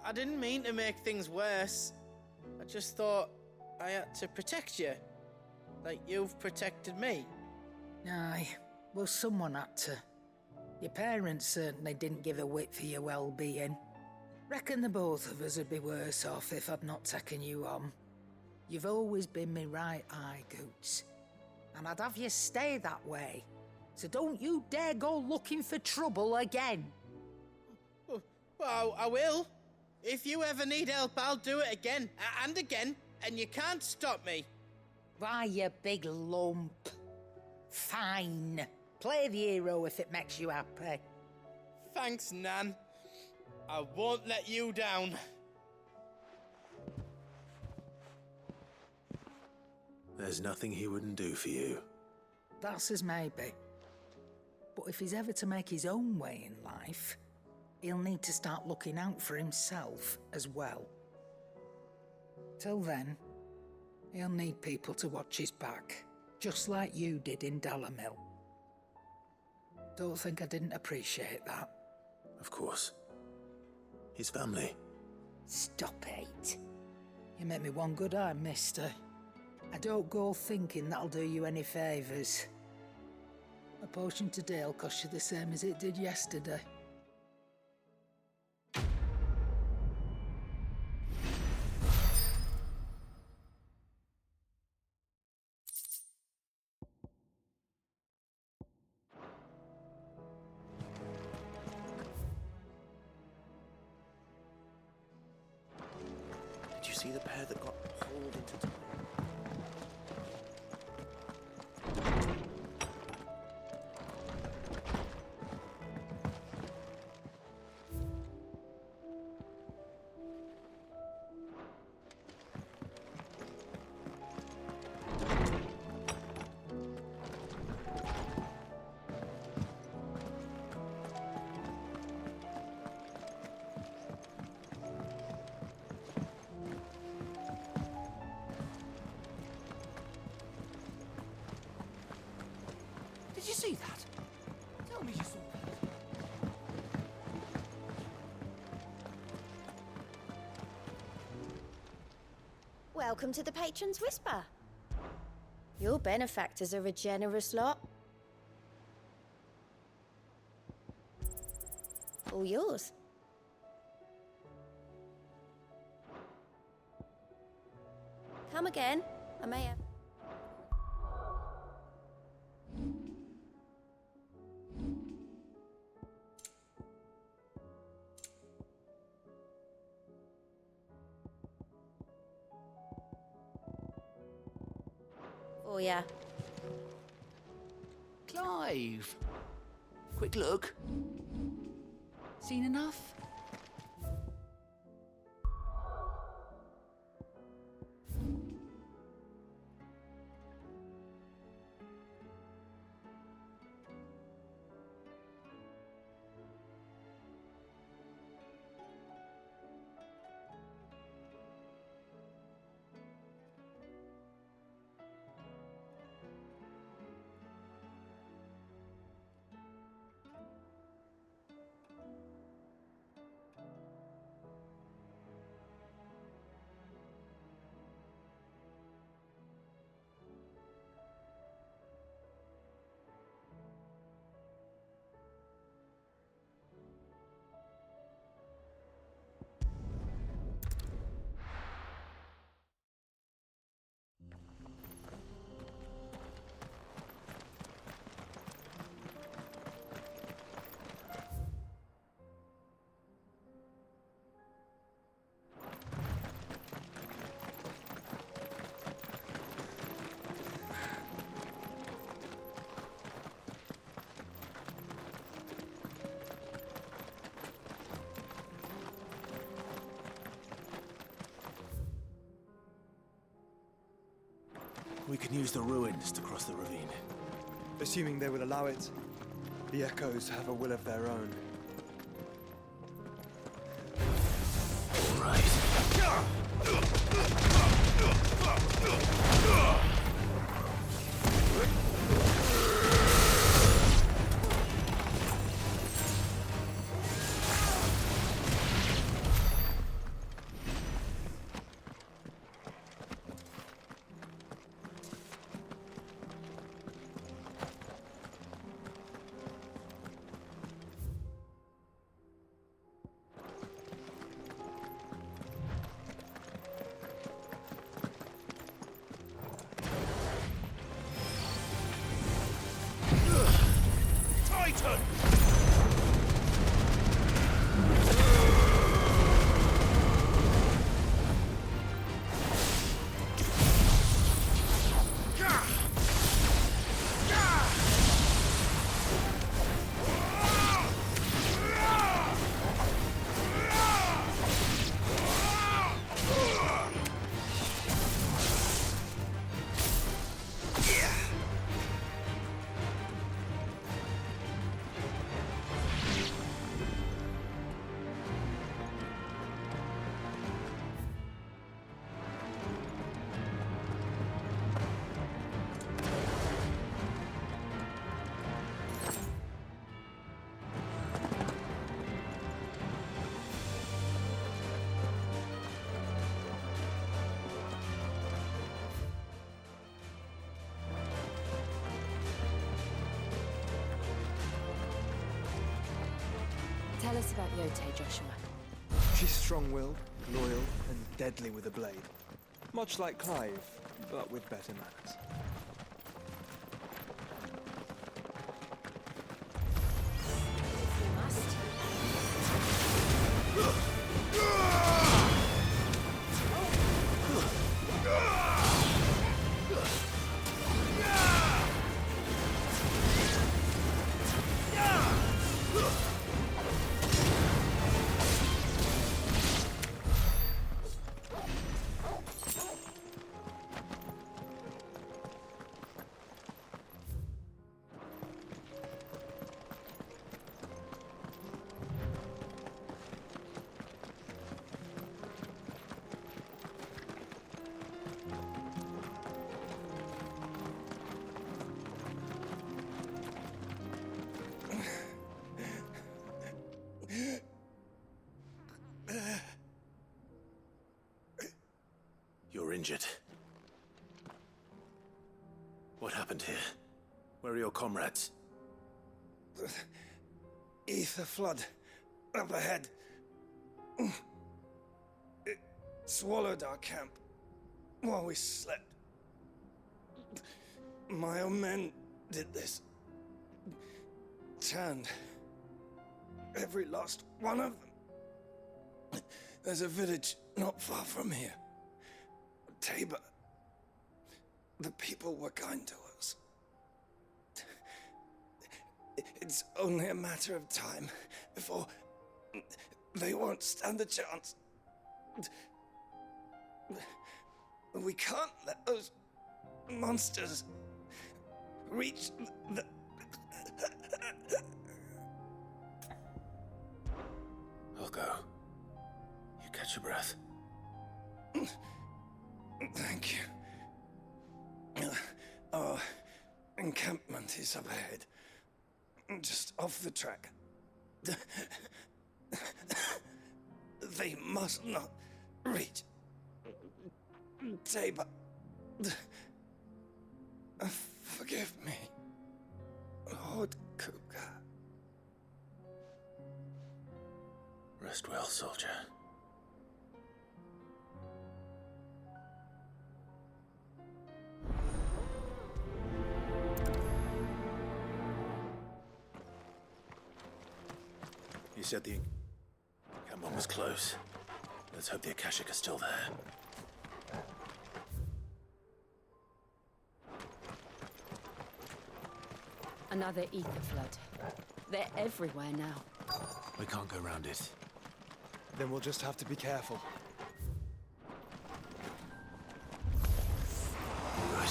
I didn't mean to make things worse. I just thought I had to protect you. Like you've protected me. Aye, well, someone had to. Your parents certainly didn't give a whit for your well-being. Reckon the both of us would be worse off if I'd not taken you on. You've always been me right eye, Goots. And I'd have you stay that way. So don't you dare go looking for trouble again. Well, I will. If you ever need help, I'll do it again and again, and you can't stop me. Why, you big lump. Fine. Play the hero if it makes you happy. Thanks, Nan. I won't let you down. There's nothing he wouldn't do for you. That's as maybe. But if he's ever to make his own way in life, he'll need to start looking out for himself as well. Till then, he'll need people to watch his back, just like you did in Dalamil. Don't think I didn't appreciate that. Of course. His family. Stop it. You make me one good eye, mister. I don't go thinking that'll do you any favours. A potion today'll cost you the same as it did yesterday. Did you see the pair that got pulled into time? Did you see that? Tell me you saw that. Welcome to the Patron's Whisper. Your benefactors are a generous lot. All yours. Come again. I may have... For ya. Clive! Quick look. Seen enough? We can use the ruins to cross the ravine. Assuming they will allow it, the echoes have a will of their own. All right. Titan! Tell us about Yote, Joshua. She's strong-willed, loyal, and deadly with a blade. Much like Clive, but with better manners. You're injured. What happened here? Where are your comrades? Ether flood. Up ahead. It swallowed our camp while we slept. My own men did this. Turned every last one of them. There's a village not far from here. Tabor. The people were kind to us. It's only a matter of time before They won't stand a chance. We can't let those monsters reach the... I'll go. You catch your breath. Thank you. Our encampment is up ahead. Just off the track. They must not reach. Tabor. Forgive me, Lord Kupka. Rest well, soldier. You said the encampment was close. Let's hope the Akashic are still there. Another ether flood. They're everywhere now. We can't go round it. Then we'll just have to be careful. Good.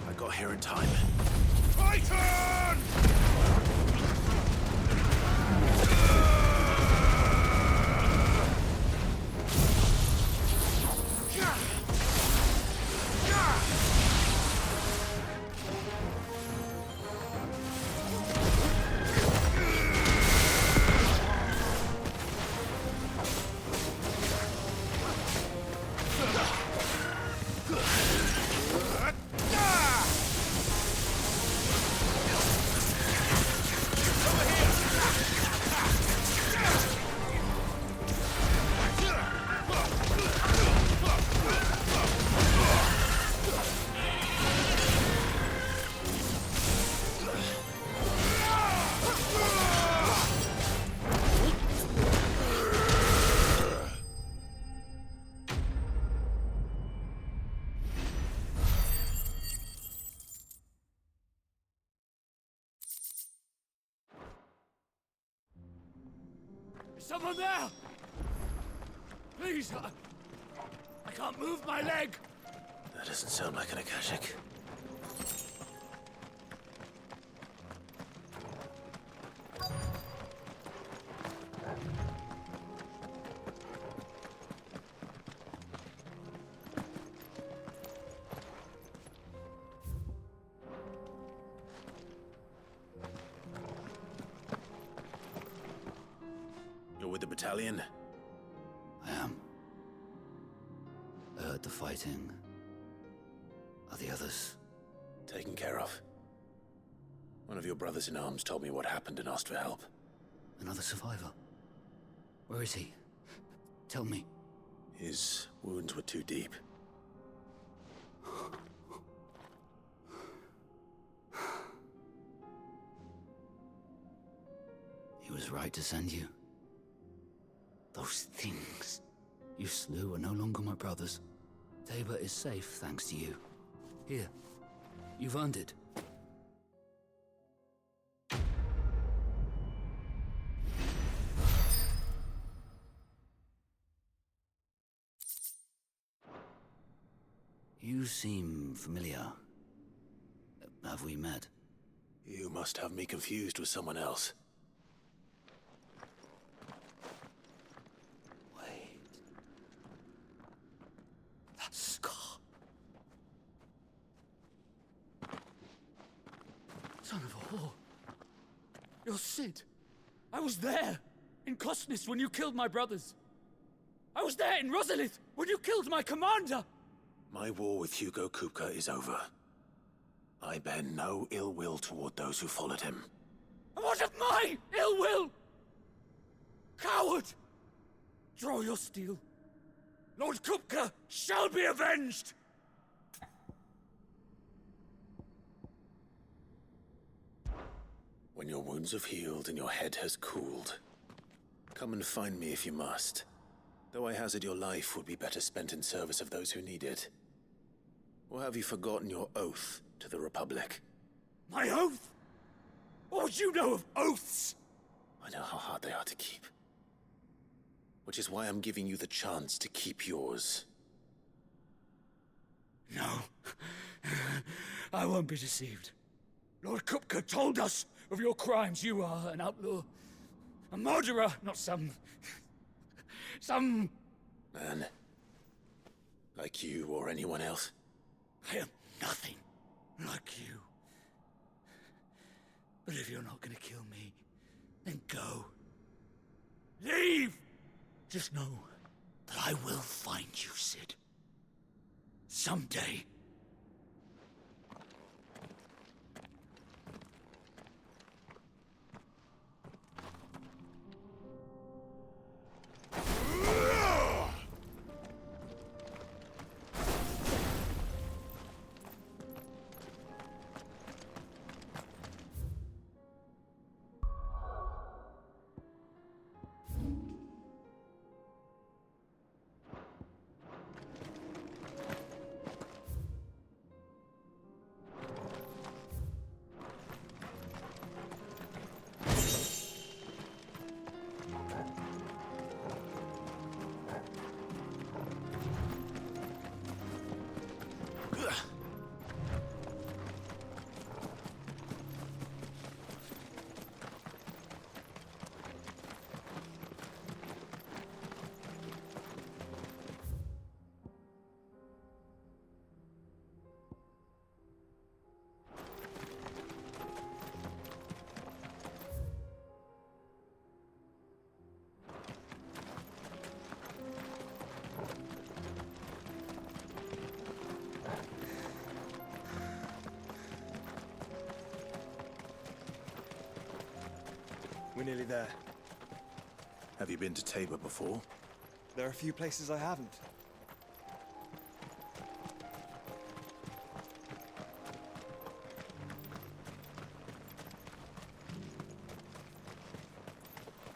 I got here in time. Titan! Someone there! Please, I can't move my leg! That doesn't sound like an Akashic. With the battalion? I am. I heard the fighting. Are the others? Taken care of. One of your brothers in arms told me what happened and asked for help. Another survivor? Where is he? Tell me. His wounds were too deep. He was right to send you. Those things you slew are no longer my brothers. Tabor is safe thanks to you. Here, you've earned it. You seem familiar. Have we met? You must have me confused with someone else. That scar. Son of a whore. You're Sid. I was there, in Cosnis, when you killed my brothers. I was there in Rosalith, when you killed my commander. My war with Hugo Kupka is over. I bear no ill will toward those who followed him. And what of my ill will? Coward! Draw your steel. Lord Kupka shall be avenged! When your wounds have healed and your head has cooled, come and find me if you must. Though I hazard your life would be better spent in service of those who need it. Or have you forgotten your oath to the Republic? My oath? What would you know of oaths? I know how hard they are to keep. which is why I'm giving you the chance to keep yours. No. I won't be deceived. Lord Kupka told us of your crimes. You are an outlaw. A murderer, not some Man. Like you or anyone else. I am nothing like you. But if you're not gonna kill me, then go. Leave! Just know that I will find you, Sid. Someday. We're nearly there. Have you been to Tabor before? There are a few places I haven't.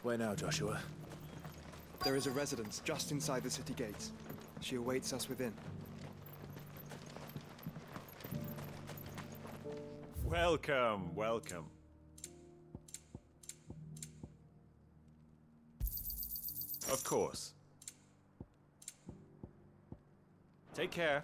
Where now, Joshua? There is a residence just inside the city gates. She awaits us within. Welcome, welcome. Of course. Take care.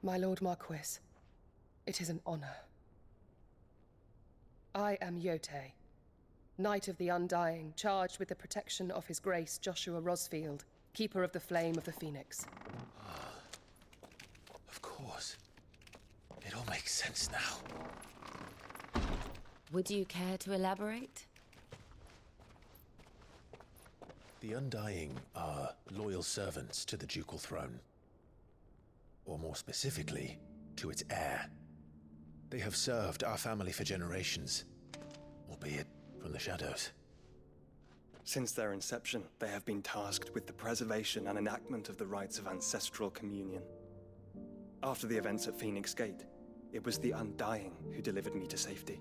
My Lord Marquis, it is an honor. I am Yotei, Knight of the Undying, charged with the protection of His Grace Joshua Rosfield, Keeper of the Flame of the Phoenix. Of course. It all makes sense now. Would you care to elaborate? The Undying are loyal servants to the ducal throne. Or more specifically, to its heir. They have served our family for generations, albeit from the shadows. Since their inception, they have been tasked with the preservation and enactment of the rites of ancestral communion. After the events at Phoenix Gate, it was the Undying who delivered me to safety.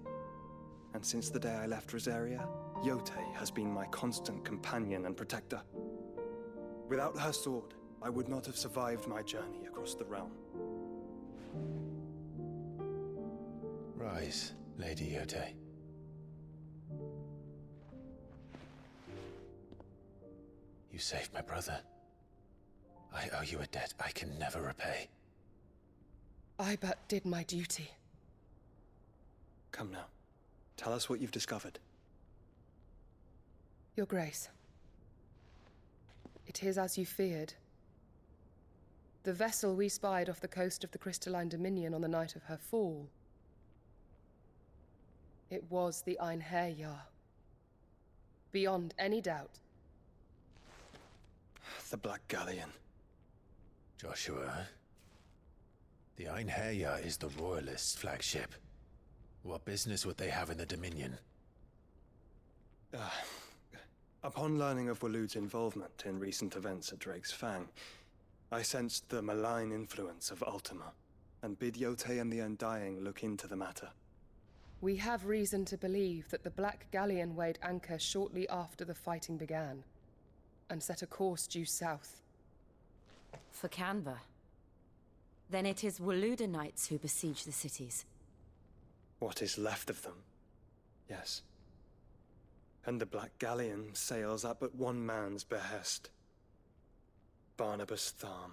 And since the day I left Rosaria, Yotei has been my constant companion and protector. Without her sword, I would not have survived my journey across the realm. Rise, Lady Yotei. You saved my brother. I owe you a debt I can never repay. I but did my duty. Come now. Tell us what you've discovered. Your Grace. It is as you feared. The vessel we spied off the coast of the Crystalline Dominion on the night of her fall It was the Einherjar. Beyond any doubt. The Black Galleon. Joshua, the Einherjar is the Royalists' flagship. What business would they have in the Dominion? Upon learning of Waloed's involvement in recent events at Drake's Fang, I sensed the malign influence of Ultima, and bid Yote and the Undying look into the matter. We have reason to believe that the Black Galleon weighed anchor shortly after the fighting began, and set a course due south. For Canva. Then it is Waloeda knights who besiege the cities. What is left of them, yes. And the Black Galleon sails at but one man's behest. Barnabas Tharm.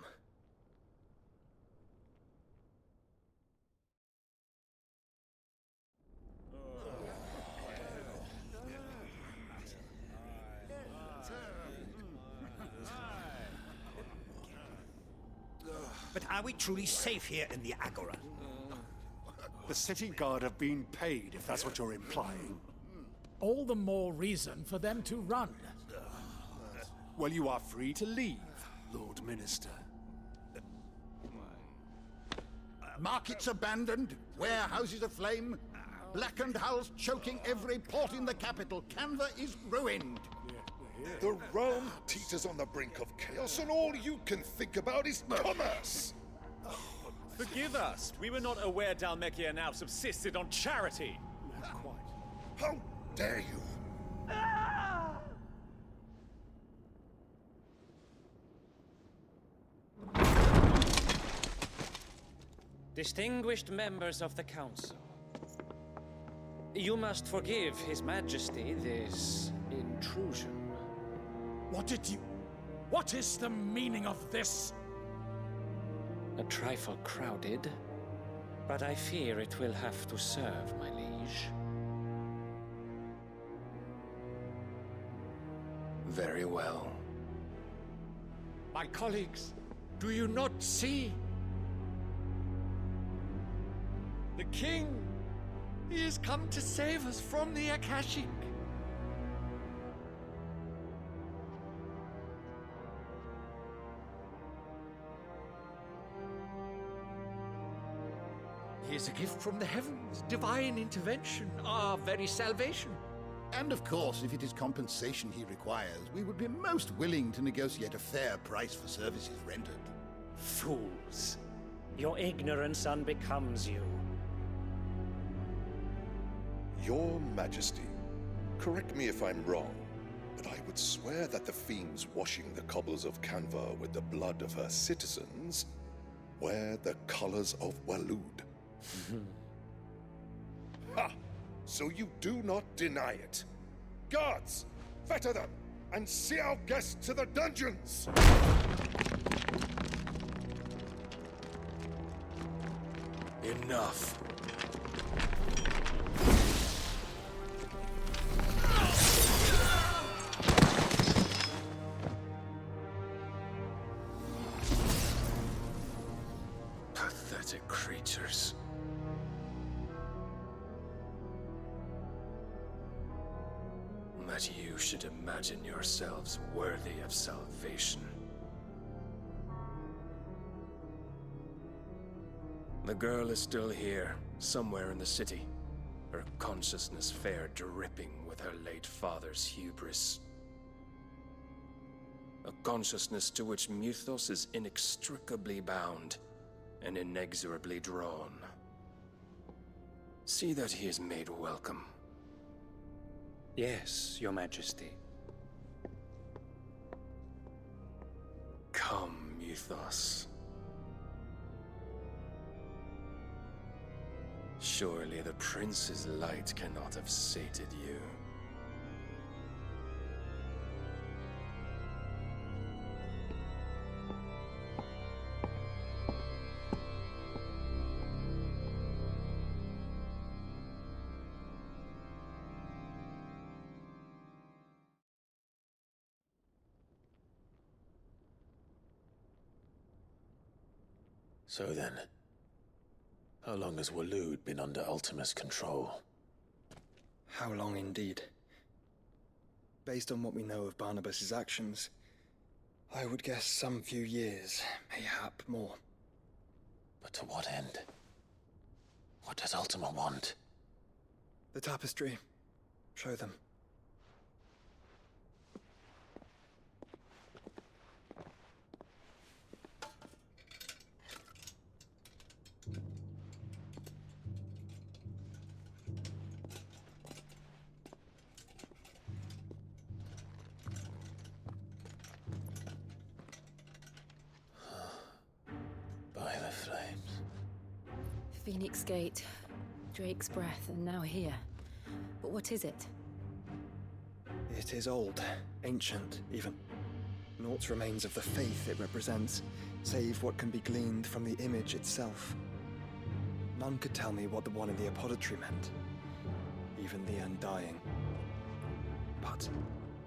But are we truly safe here in the Agora? The city guard have been paid, if that's what you're implying. All the more reason for them to run. Well, you are free to leave, Lord Minister. Markets abandoned, warehouses aflame, blackened hulls choking every port in the capital. Canva is ruined. The realm teeters on the brink of chaos, and all you can think about is commerce! Forgive us. We were not aware Dhalmekia now subsisted on charity. Not quite. How dare you? Distinguished members of the Council, you must forgive His Majesty this intrusion. What is the meaning of this? A trifle crowded, but I fear it will have to serve, my liege. Very well. My colleagues, do you not see? The king! He has come to save us from the Akashic! He is a gift from the heavens, divine intervention, our very salvation. And of course, if it is compensation he requires, we would be most willing to negotiate a fair price for services rendered. Fools! Your ignorance unbecomes you. Your Majesty, correct me if I'm wrong, but I would swear that the fiends washing the cobbles of Canva with the blood of her citizens wear the colors of Waloed. Ha! So you do not deny it. Guards, fetter them, and see our guests to the dungeons! Enough. Pathetic creatures. That you should imagine yourselves worthy of salvation. The girl is still here, somewhere in the city. Her consciousness fair dripping with her late father's hubris. A consciousness to which Mythos is inextricably bound and inexorably drawn. See that he is made welcome. Yes, Your Majesty. Come, Mythos. Surely the prince's light cannot have sated you. So then, how long has Waloed been under Ultima's control? How long indeed? Based on what we know of Barnabas's actions, I would guess some few years, mayhap more. But to what end? What does Ultima want? The tapestry. Show them. By the flames. Phoenix Gate, Drake's Breath, and now here. But what is it? It is old, ancient, even. Naught remains of the faith it represents, save what can be gleaned from the image itself. None could tell me what the one in the apothecary meant, even the Undying. But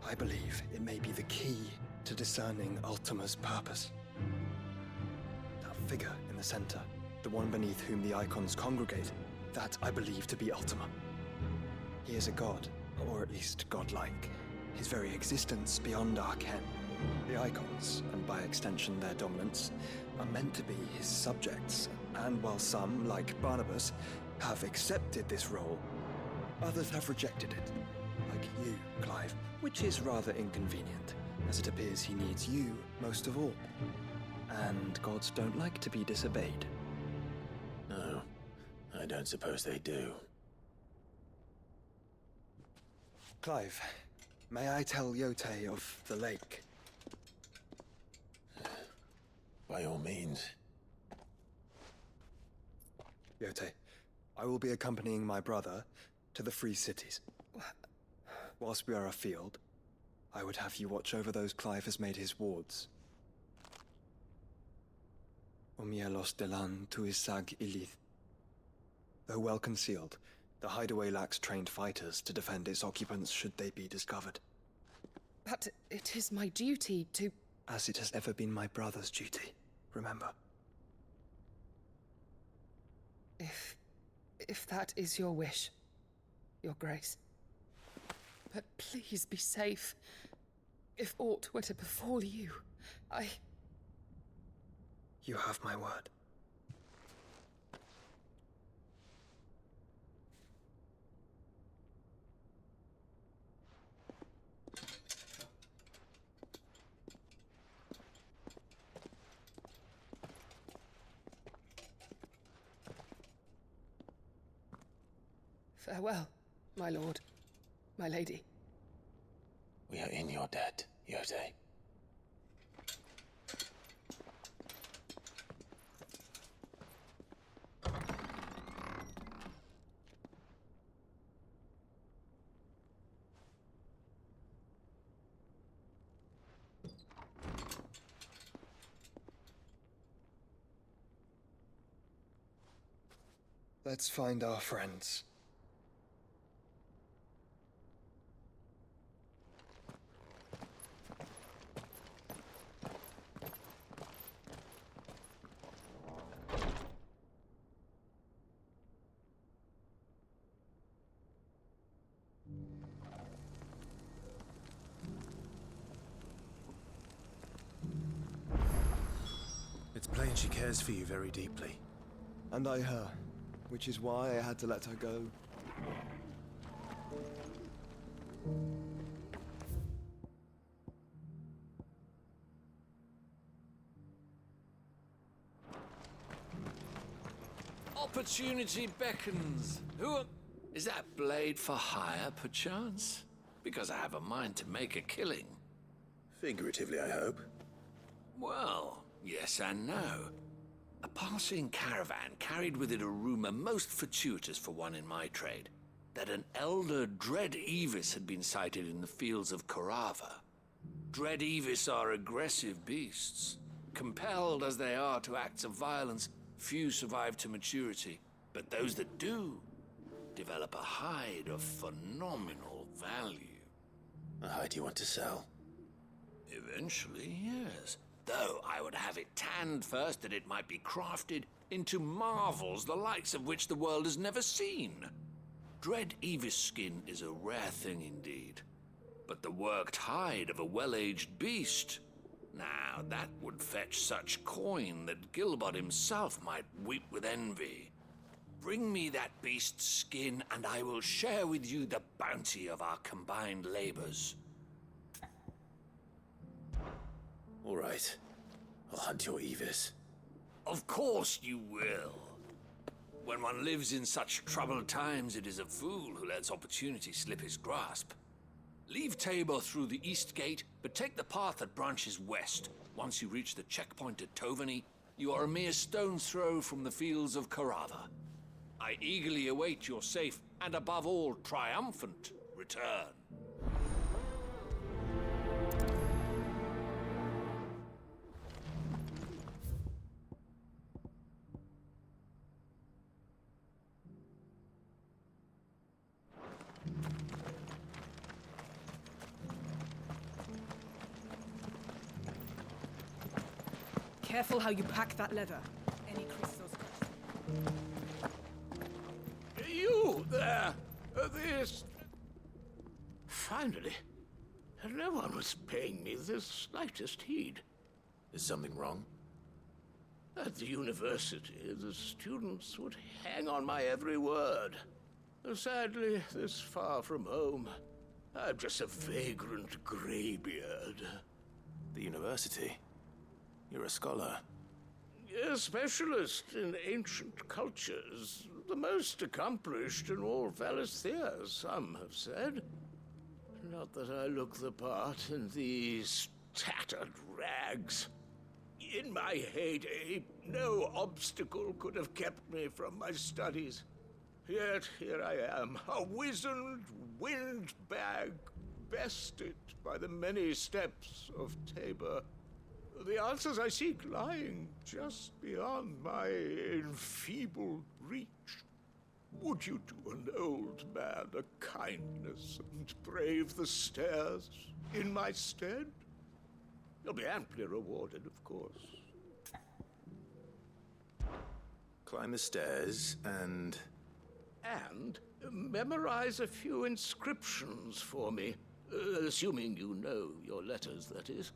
I believe it may be the key to discerning Ultima's purpose. That figure in the center, the one beneath whom the icons congregate, that I believe to be Ultima. He is a god, or at least godlike. His very existence beyond our ken. The icons, and by extension their dominance, are meant to be his subjects, and while some, like Barnabas, have accepted this role, others have rejected it. Like you, Clive, which is rather inconvenient, as it appears he needs you most of all. And gods don't like to be disobeyed. No, I don't suppose they do. Clive, may I tell Yote of the lake? By all means. Yote, I will be accompanying my brother to the Free Cities. Whilst we are afield, I would have you watch over those Clive has made his wards. Omielos delan tuisag ilith. Though well concealed, the hideaway lacks trained fighters to defend its occupants should they be discovered. But it is my duty to... As it has ever been my brother's duty, remember. If that is your wish, Your Grace. But please be safe. If aught were to befall you, You have my word. Farewell, my lord, my lady. We are in your debt, Yote. Let's find our friends. It's plain she cares for you very deeply. And I her, which is why I had to let her go. Opportunity beckons. Is that blade for hire, perchance? Because I have a mind to make a killing. Figuratively, I hope. Well, yes and no. A passing caravan carried with it a rumor most fortuitous for one in my trade, that an elder Dread Evis had been sighted in the fields of Korava. Dread Evis are aggressive beasts. Compelled as they are to acts of violence, few survive to maturity, but those that do develop a hide of phenomenal value. A hide you want to sell? Eventually, yes. Though I would have it tanned first that it might be crafted into marvels the likes of which the world has never seen. Dread Evis skin is a rare thing indeed. But the worked hide of a well-aged beast, now that would fetch such coin that Gilbert himself might weep with envy. Bring me that beast's skin, and I will share with you the bounty of our combined labors. All right. I'll hunt your Evis. Of course you will. When one lives in such troubled times, it is a fool who lets opportunity slip his grasp. Leave Tabor through the east gate, but take the path that branches west. Once you reach the checkpoint at Tovany, you are a mere stone's throw from the fields of Carava. I eagerly await your safe, and above all, triumphant return. Careful how you pack that leather. Any crystals? You there! This... Finally. No one was paying me the slightest heed. Is something wrong? At the university, the students would hang on my every word. Sadly, this far from home, I'm just a vagrant greybeard. The university? You're a scholar. A specialist in ancient cultures. The most accomplished in all Valisthea, some have said. Not that I look the part in these tattered rags. In my heyday, no obstacle could have kept me from my studies. Yet here I am, a wizened windbag, bested by the many steps of Tabor. The answers I seek lying just beyond my enfeebled reach. Would you do an old man a kindness and brave the stairs in my stead? You'll be amply rewarded, of course. Climb the stairs and... And memorize a few inscriptions for me, assuming you know your letters, that is.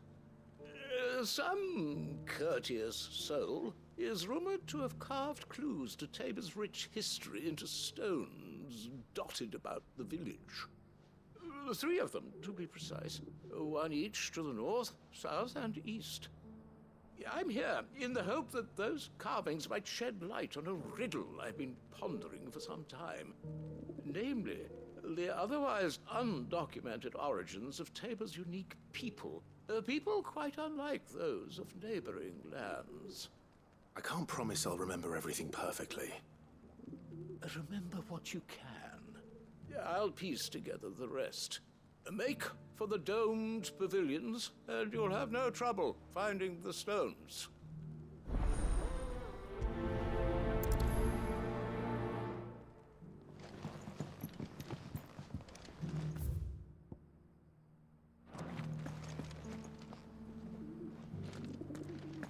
Some courteous soul is rumored to have carved clues to Tabor's rich history into stones dotted about the village. 3 of them, to be precise. 1 each to the north, south, and east. I'm here in the hope that those carvings might shed light on a riddle I've been pondering for some time. Namely, the otherwise undocumented origins of Tabor's unique people. People quite unlike those of neighboring lands. I can't promise I'll remember everything perfectly. Remember what you can. I'll piece together the rest. Make for the domed pavilions, and you'll have no trouble finding the stones.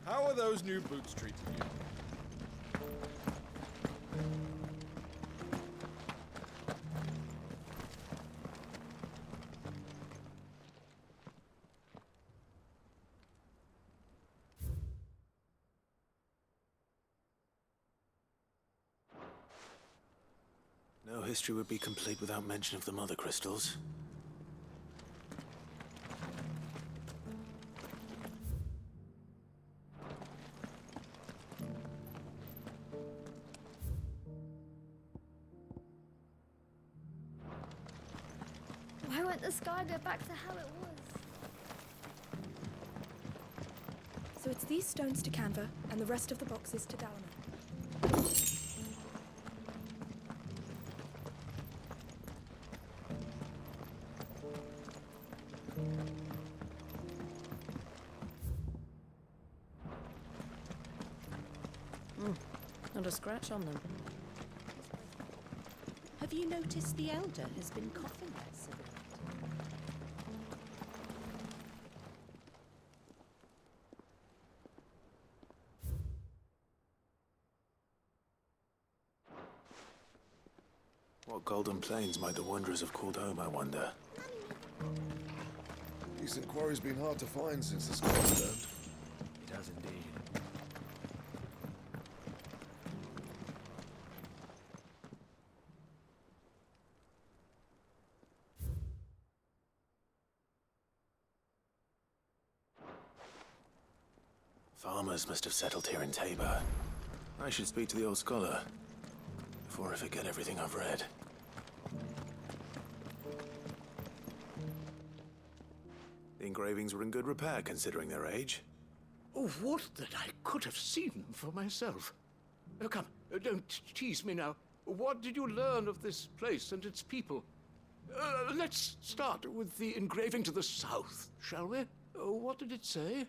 How are those new boots treating you? No history would be complete without mention of the mother crystals. Why won't the sky go back to how it was? So it's these stones to Canva, and the rest of the boxes to Dalaman. Not a scratch on them. Have you noticed the Elder has been coughing less of late? What golden plains might the wanderers have called home, I wonder? Decent quarry's been hard to find since the sky turned. It has indeed. Farmers must have settled here in Tabor. I should speak to the old scholar before I forget everything I've read. The engravings were in good repair considering their age. Oh, would that I could have seen them for myself. Oh, come, don't tease me now. What did you learn of this place and its people? Let's start with the engraving to the south, shall we? What did it say?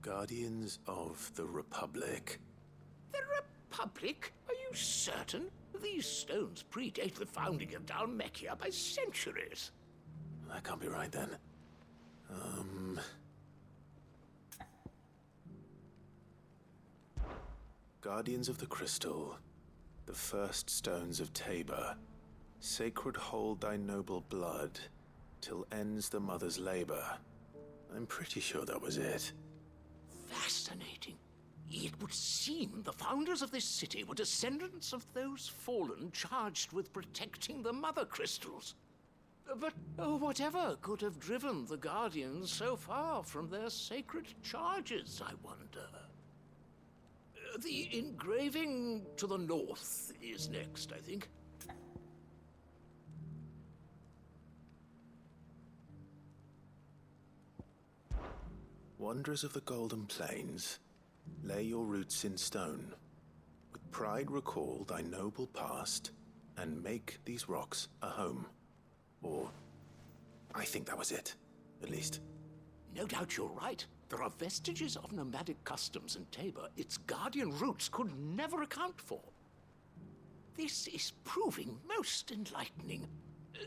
Guardians of the Republic. The Republic? Are you certain? These stones predate the founding of Dhalmekia by centuries. That can't be right, then. Guardians of the Crystal. The first stones of Tabor. Sacred hold thy noble blood, till ends the mother's labor. I'm pretty sure that was it. Fascinating. It would seem the founders of this city were descendants of those fallen charged with protecting the mother crystals. But whatever could have driven the Guardians so far from their sacred charges, I wonder? The engraving to the north is next, I think. Wanderers of the Golden Plains, lay your roots in stone. With pride recall thy noble past, and make these rocks a home. Or, I think that was it, at least. No doubt you're right. There are vestiges of nomadic customs in Tabor its guardian roots could never account for. This is proving most enlightening.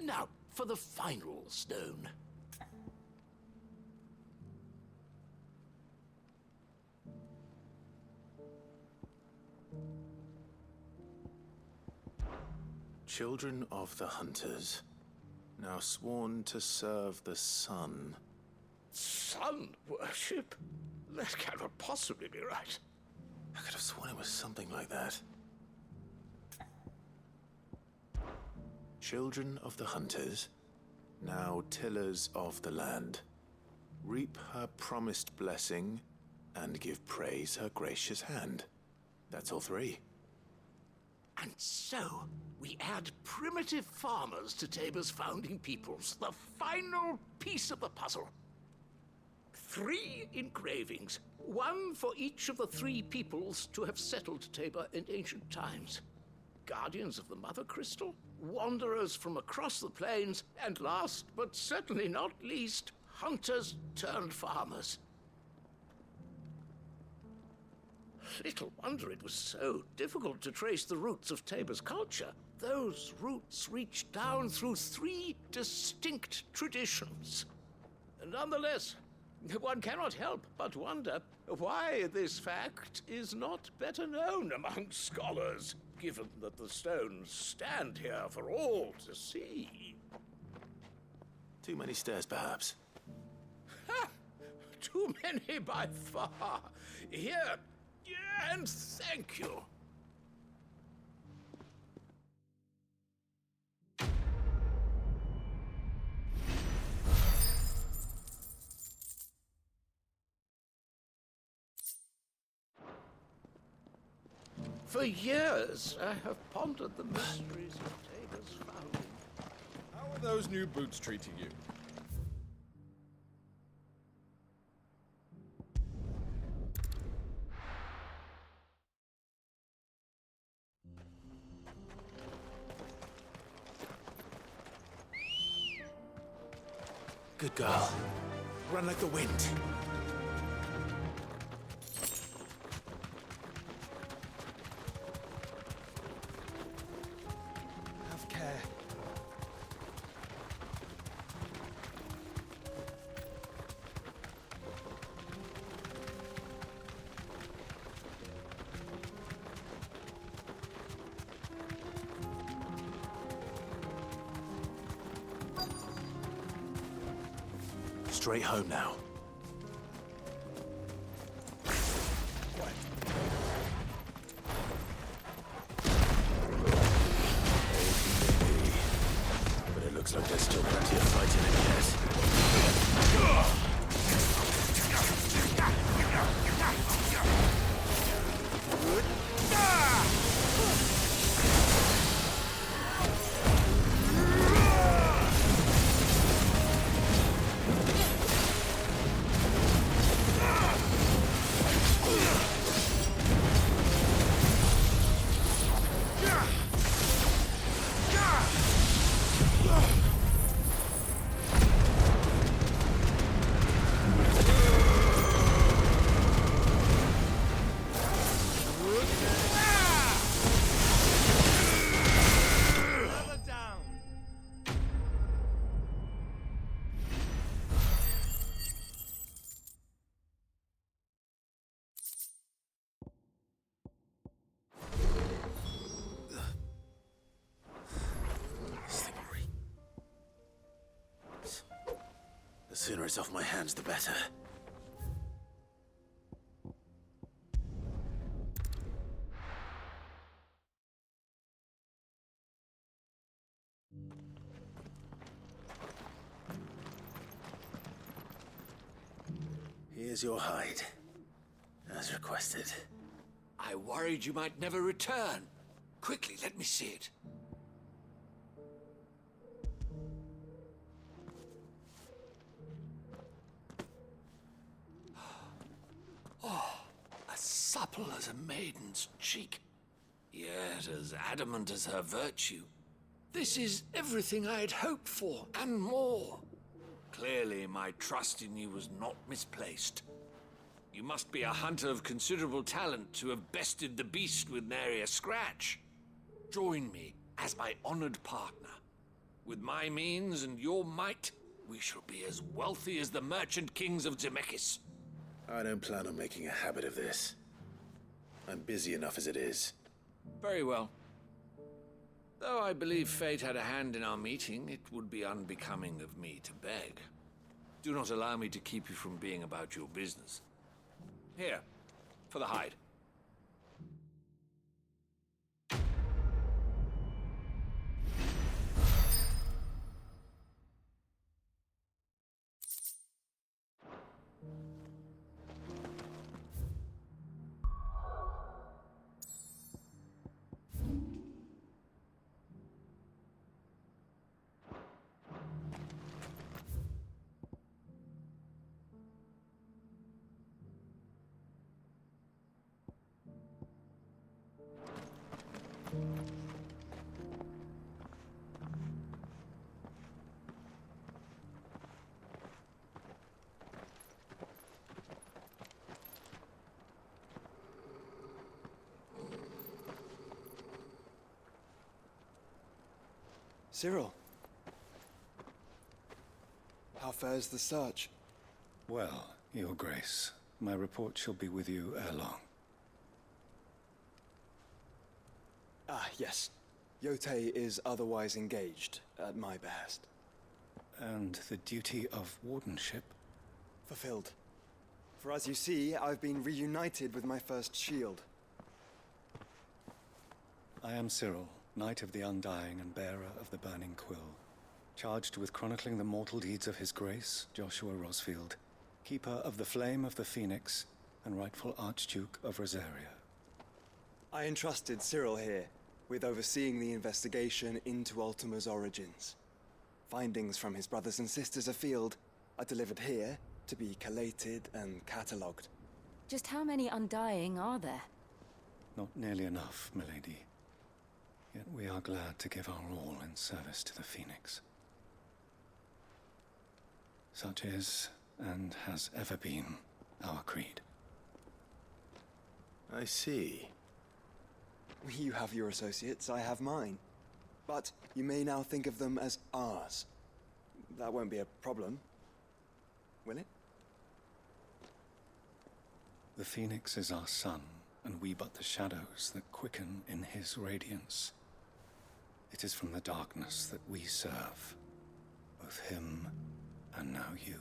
Now, for the final stone. Children of the Hunters, now sworn to serve the sun. Sun worship? That cannot possibly be right. I could have sworn it was something like that. Children of the Hunters, now tillers of the land, reap her promised blessing and give praise her gracious hand. That's all three. And so, we add primitive farmers to Tabor's founding peoples, the final piece of the puzzle. 3 engravings, one for each of the 3 peoples to have settled Tabor in ancient times. Guardians of the Mother Crystal, wanderers from across the plains, and last but certainly not least, hunters turned farmers. Little wonder it was so difficult to trace the roots of Tabor's culture. Those roots reach down through 3 distinct traditions. Nonetheless, one cannot help but wonder why this fact is not better known among scholars, given that the stones stand here for all to see. Too many stairs, perhaps. Ha! Too many by far. Here, and thank you. For years, I have pondered the mysteries of Tabor's founding. How are those new boots treating you? Good girl. Run like the wind. straight home now. But it looks like there's still plenty of fighting in yet. The sooner it's off my hands, the better. Here's your hide, as requested. I worried you might never return. Quickly, let me see it. Oh, as supple as a maiden's cheek, yet as adamant as her virtue. This is everything I had hoped for, and more. Clearly, my trust in you was not misplaced. You must be a hunter of considerable talent to have bested the beast with nary a scratch. Join me as my honored partner. With my means and your might, we shall be as wealthy as the merchant kings of Zemeckis. I don't plan on making a habit of this. I'm busy enough as it is. Very well. Though I believe fate had a hand in our meeting, it would be unbecoming of me to beg. Do not allow me to keep you from being about your business. Here, for the hide. Cyril. How fares the search? Well, Your Grace, my report shall be with you ere long. Ah, yes. Yotei is otherwise engaged, at my behest. And the duty of wardenship? Fulfilled. For as you see, I've been reunited with my first shield. I am Cyril, Knight of the Undying and bearer of the Burning Quill, charged with chronicling the mortal deeds of His Grace, Joshua Rosfield, Keeper of the Flame of the Phoenix, and rightful Archduke of Rosaria. I entrusted Cyril here with overseeing the investigation into Ultima's origins. Findings from his brothers and sisters afield are delivered here to be collated and catalogued. Just how many Undying are there? Not nearly enough, milady. Yet we are glad to give our all in service to the Phoenix. Such is, and has ever been, our creed. I see. You have your associates, I have mine. But you may now think of them as ours. That won't be a problem, will it? The Phoenix is our sun, and we but the shadows that quicken in his radiance. It is from the darkness that we serve, both him and now you.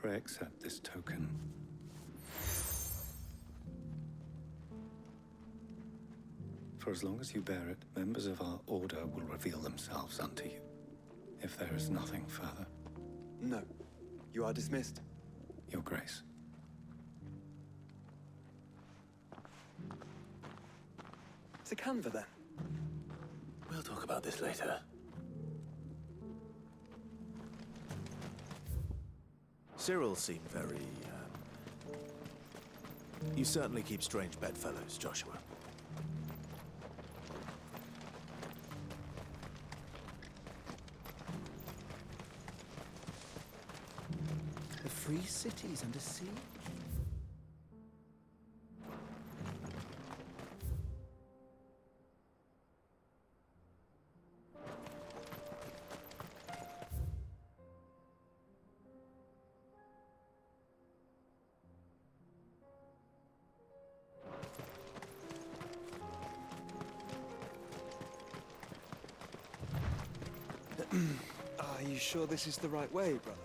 Pray accept this token. For as long as you bear it, members of our order will reveal themselves unto you. If there is nothing further. No. You are dismissed. Your Grace. To Canva, then? We'll talk about this later. Cyril seemed very, You certainly keep strange bedfellows, Joshua. The free cities under siege? Are you sure this is the right way, brother?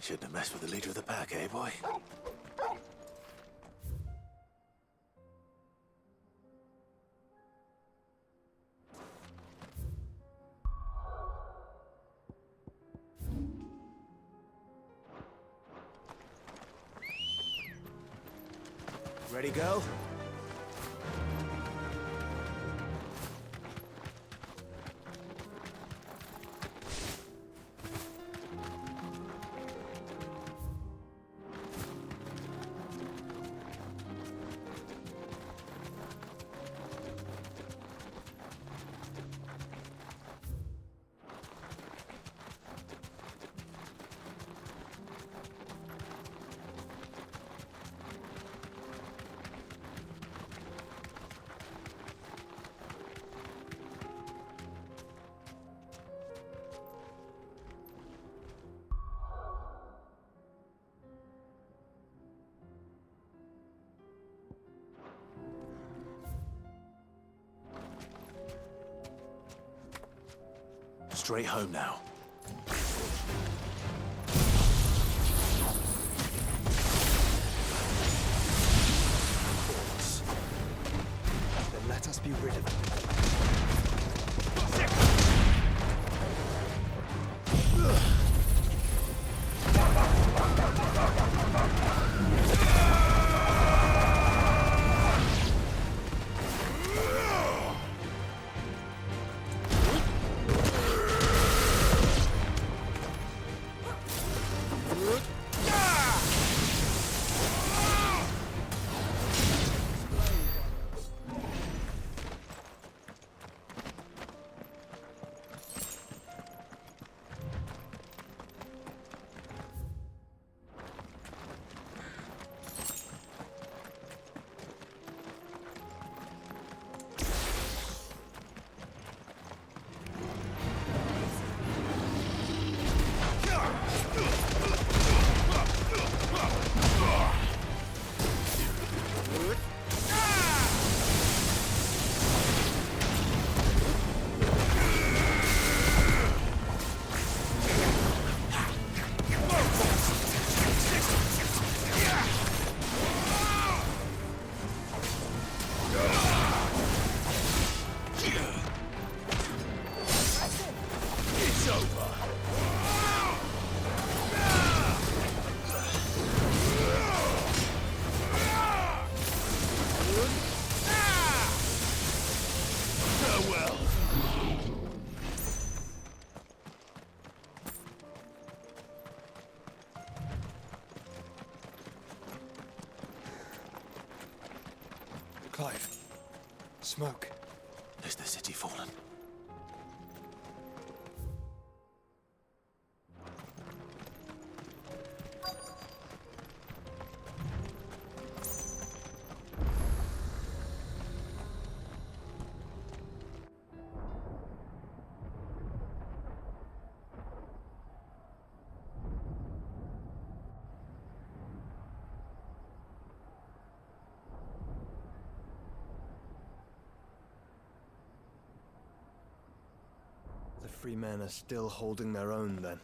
Shouldn't have messed with the leader of the pack, eh, boy? Ready, go? Straight home now. Then let us be rid of it. Clive. Smoke. Is the city fallen? The free men are still holding their own, then.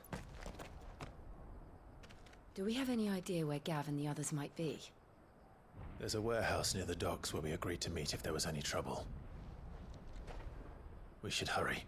Do we have any idea where Gav and the others might be? There's a warehouse near the docks where we agreed to meet if there was any trouble. We should hurry.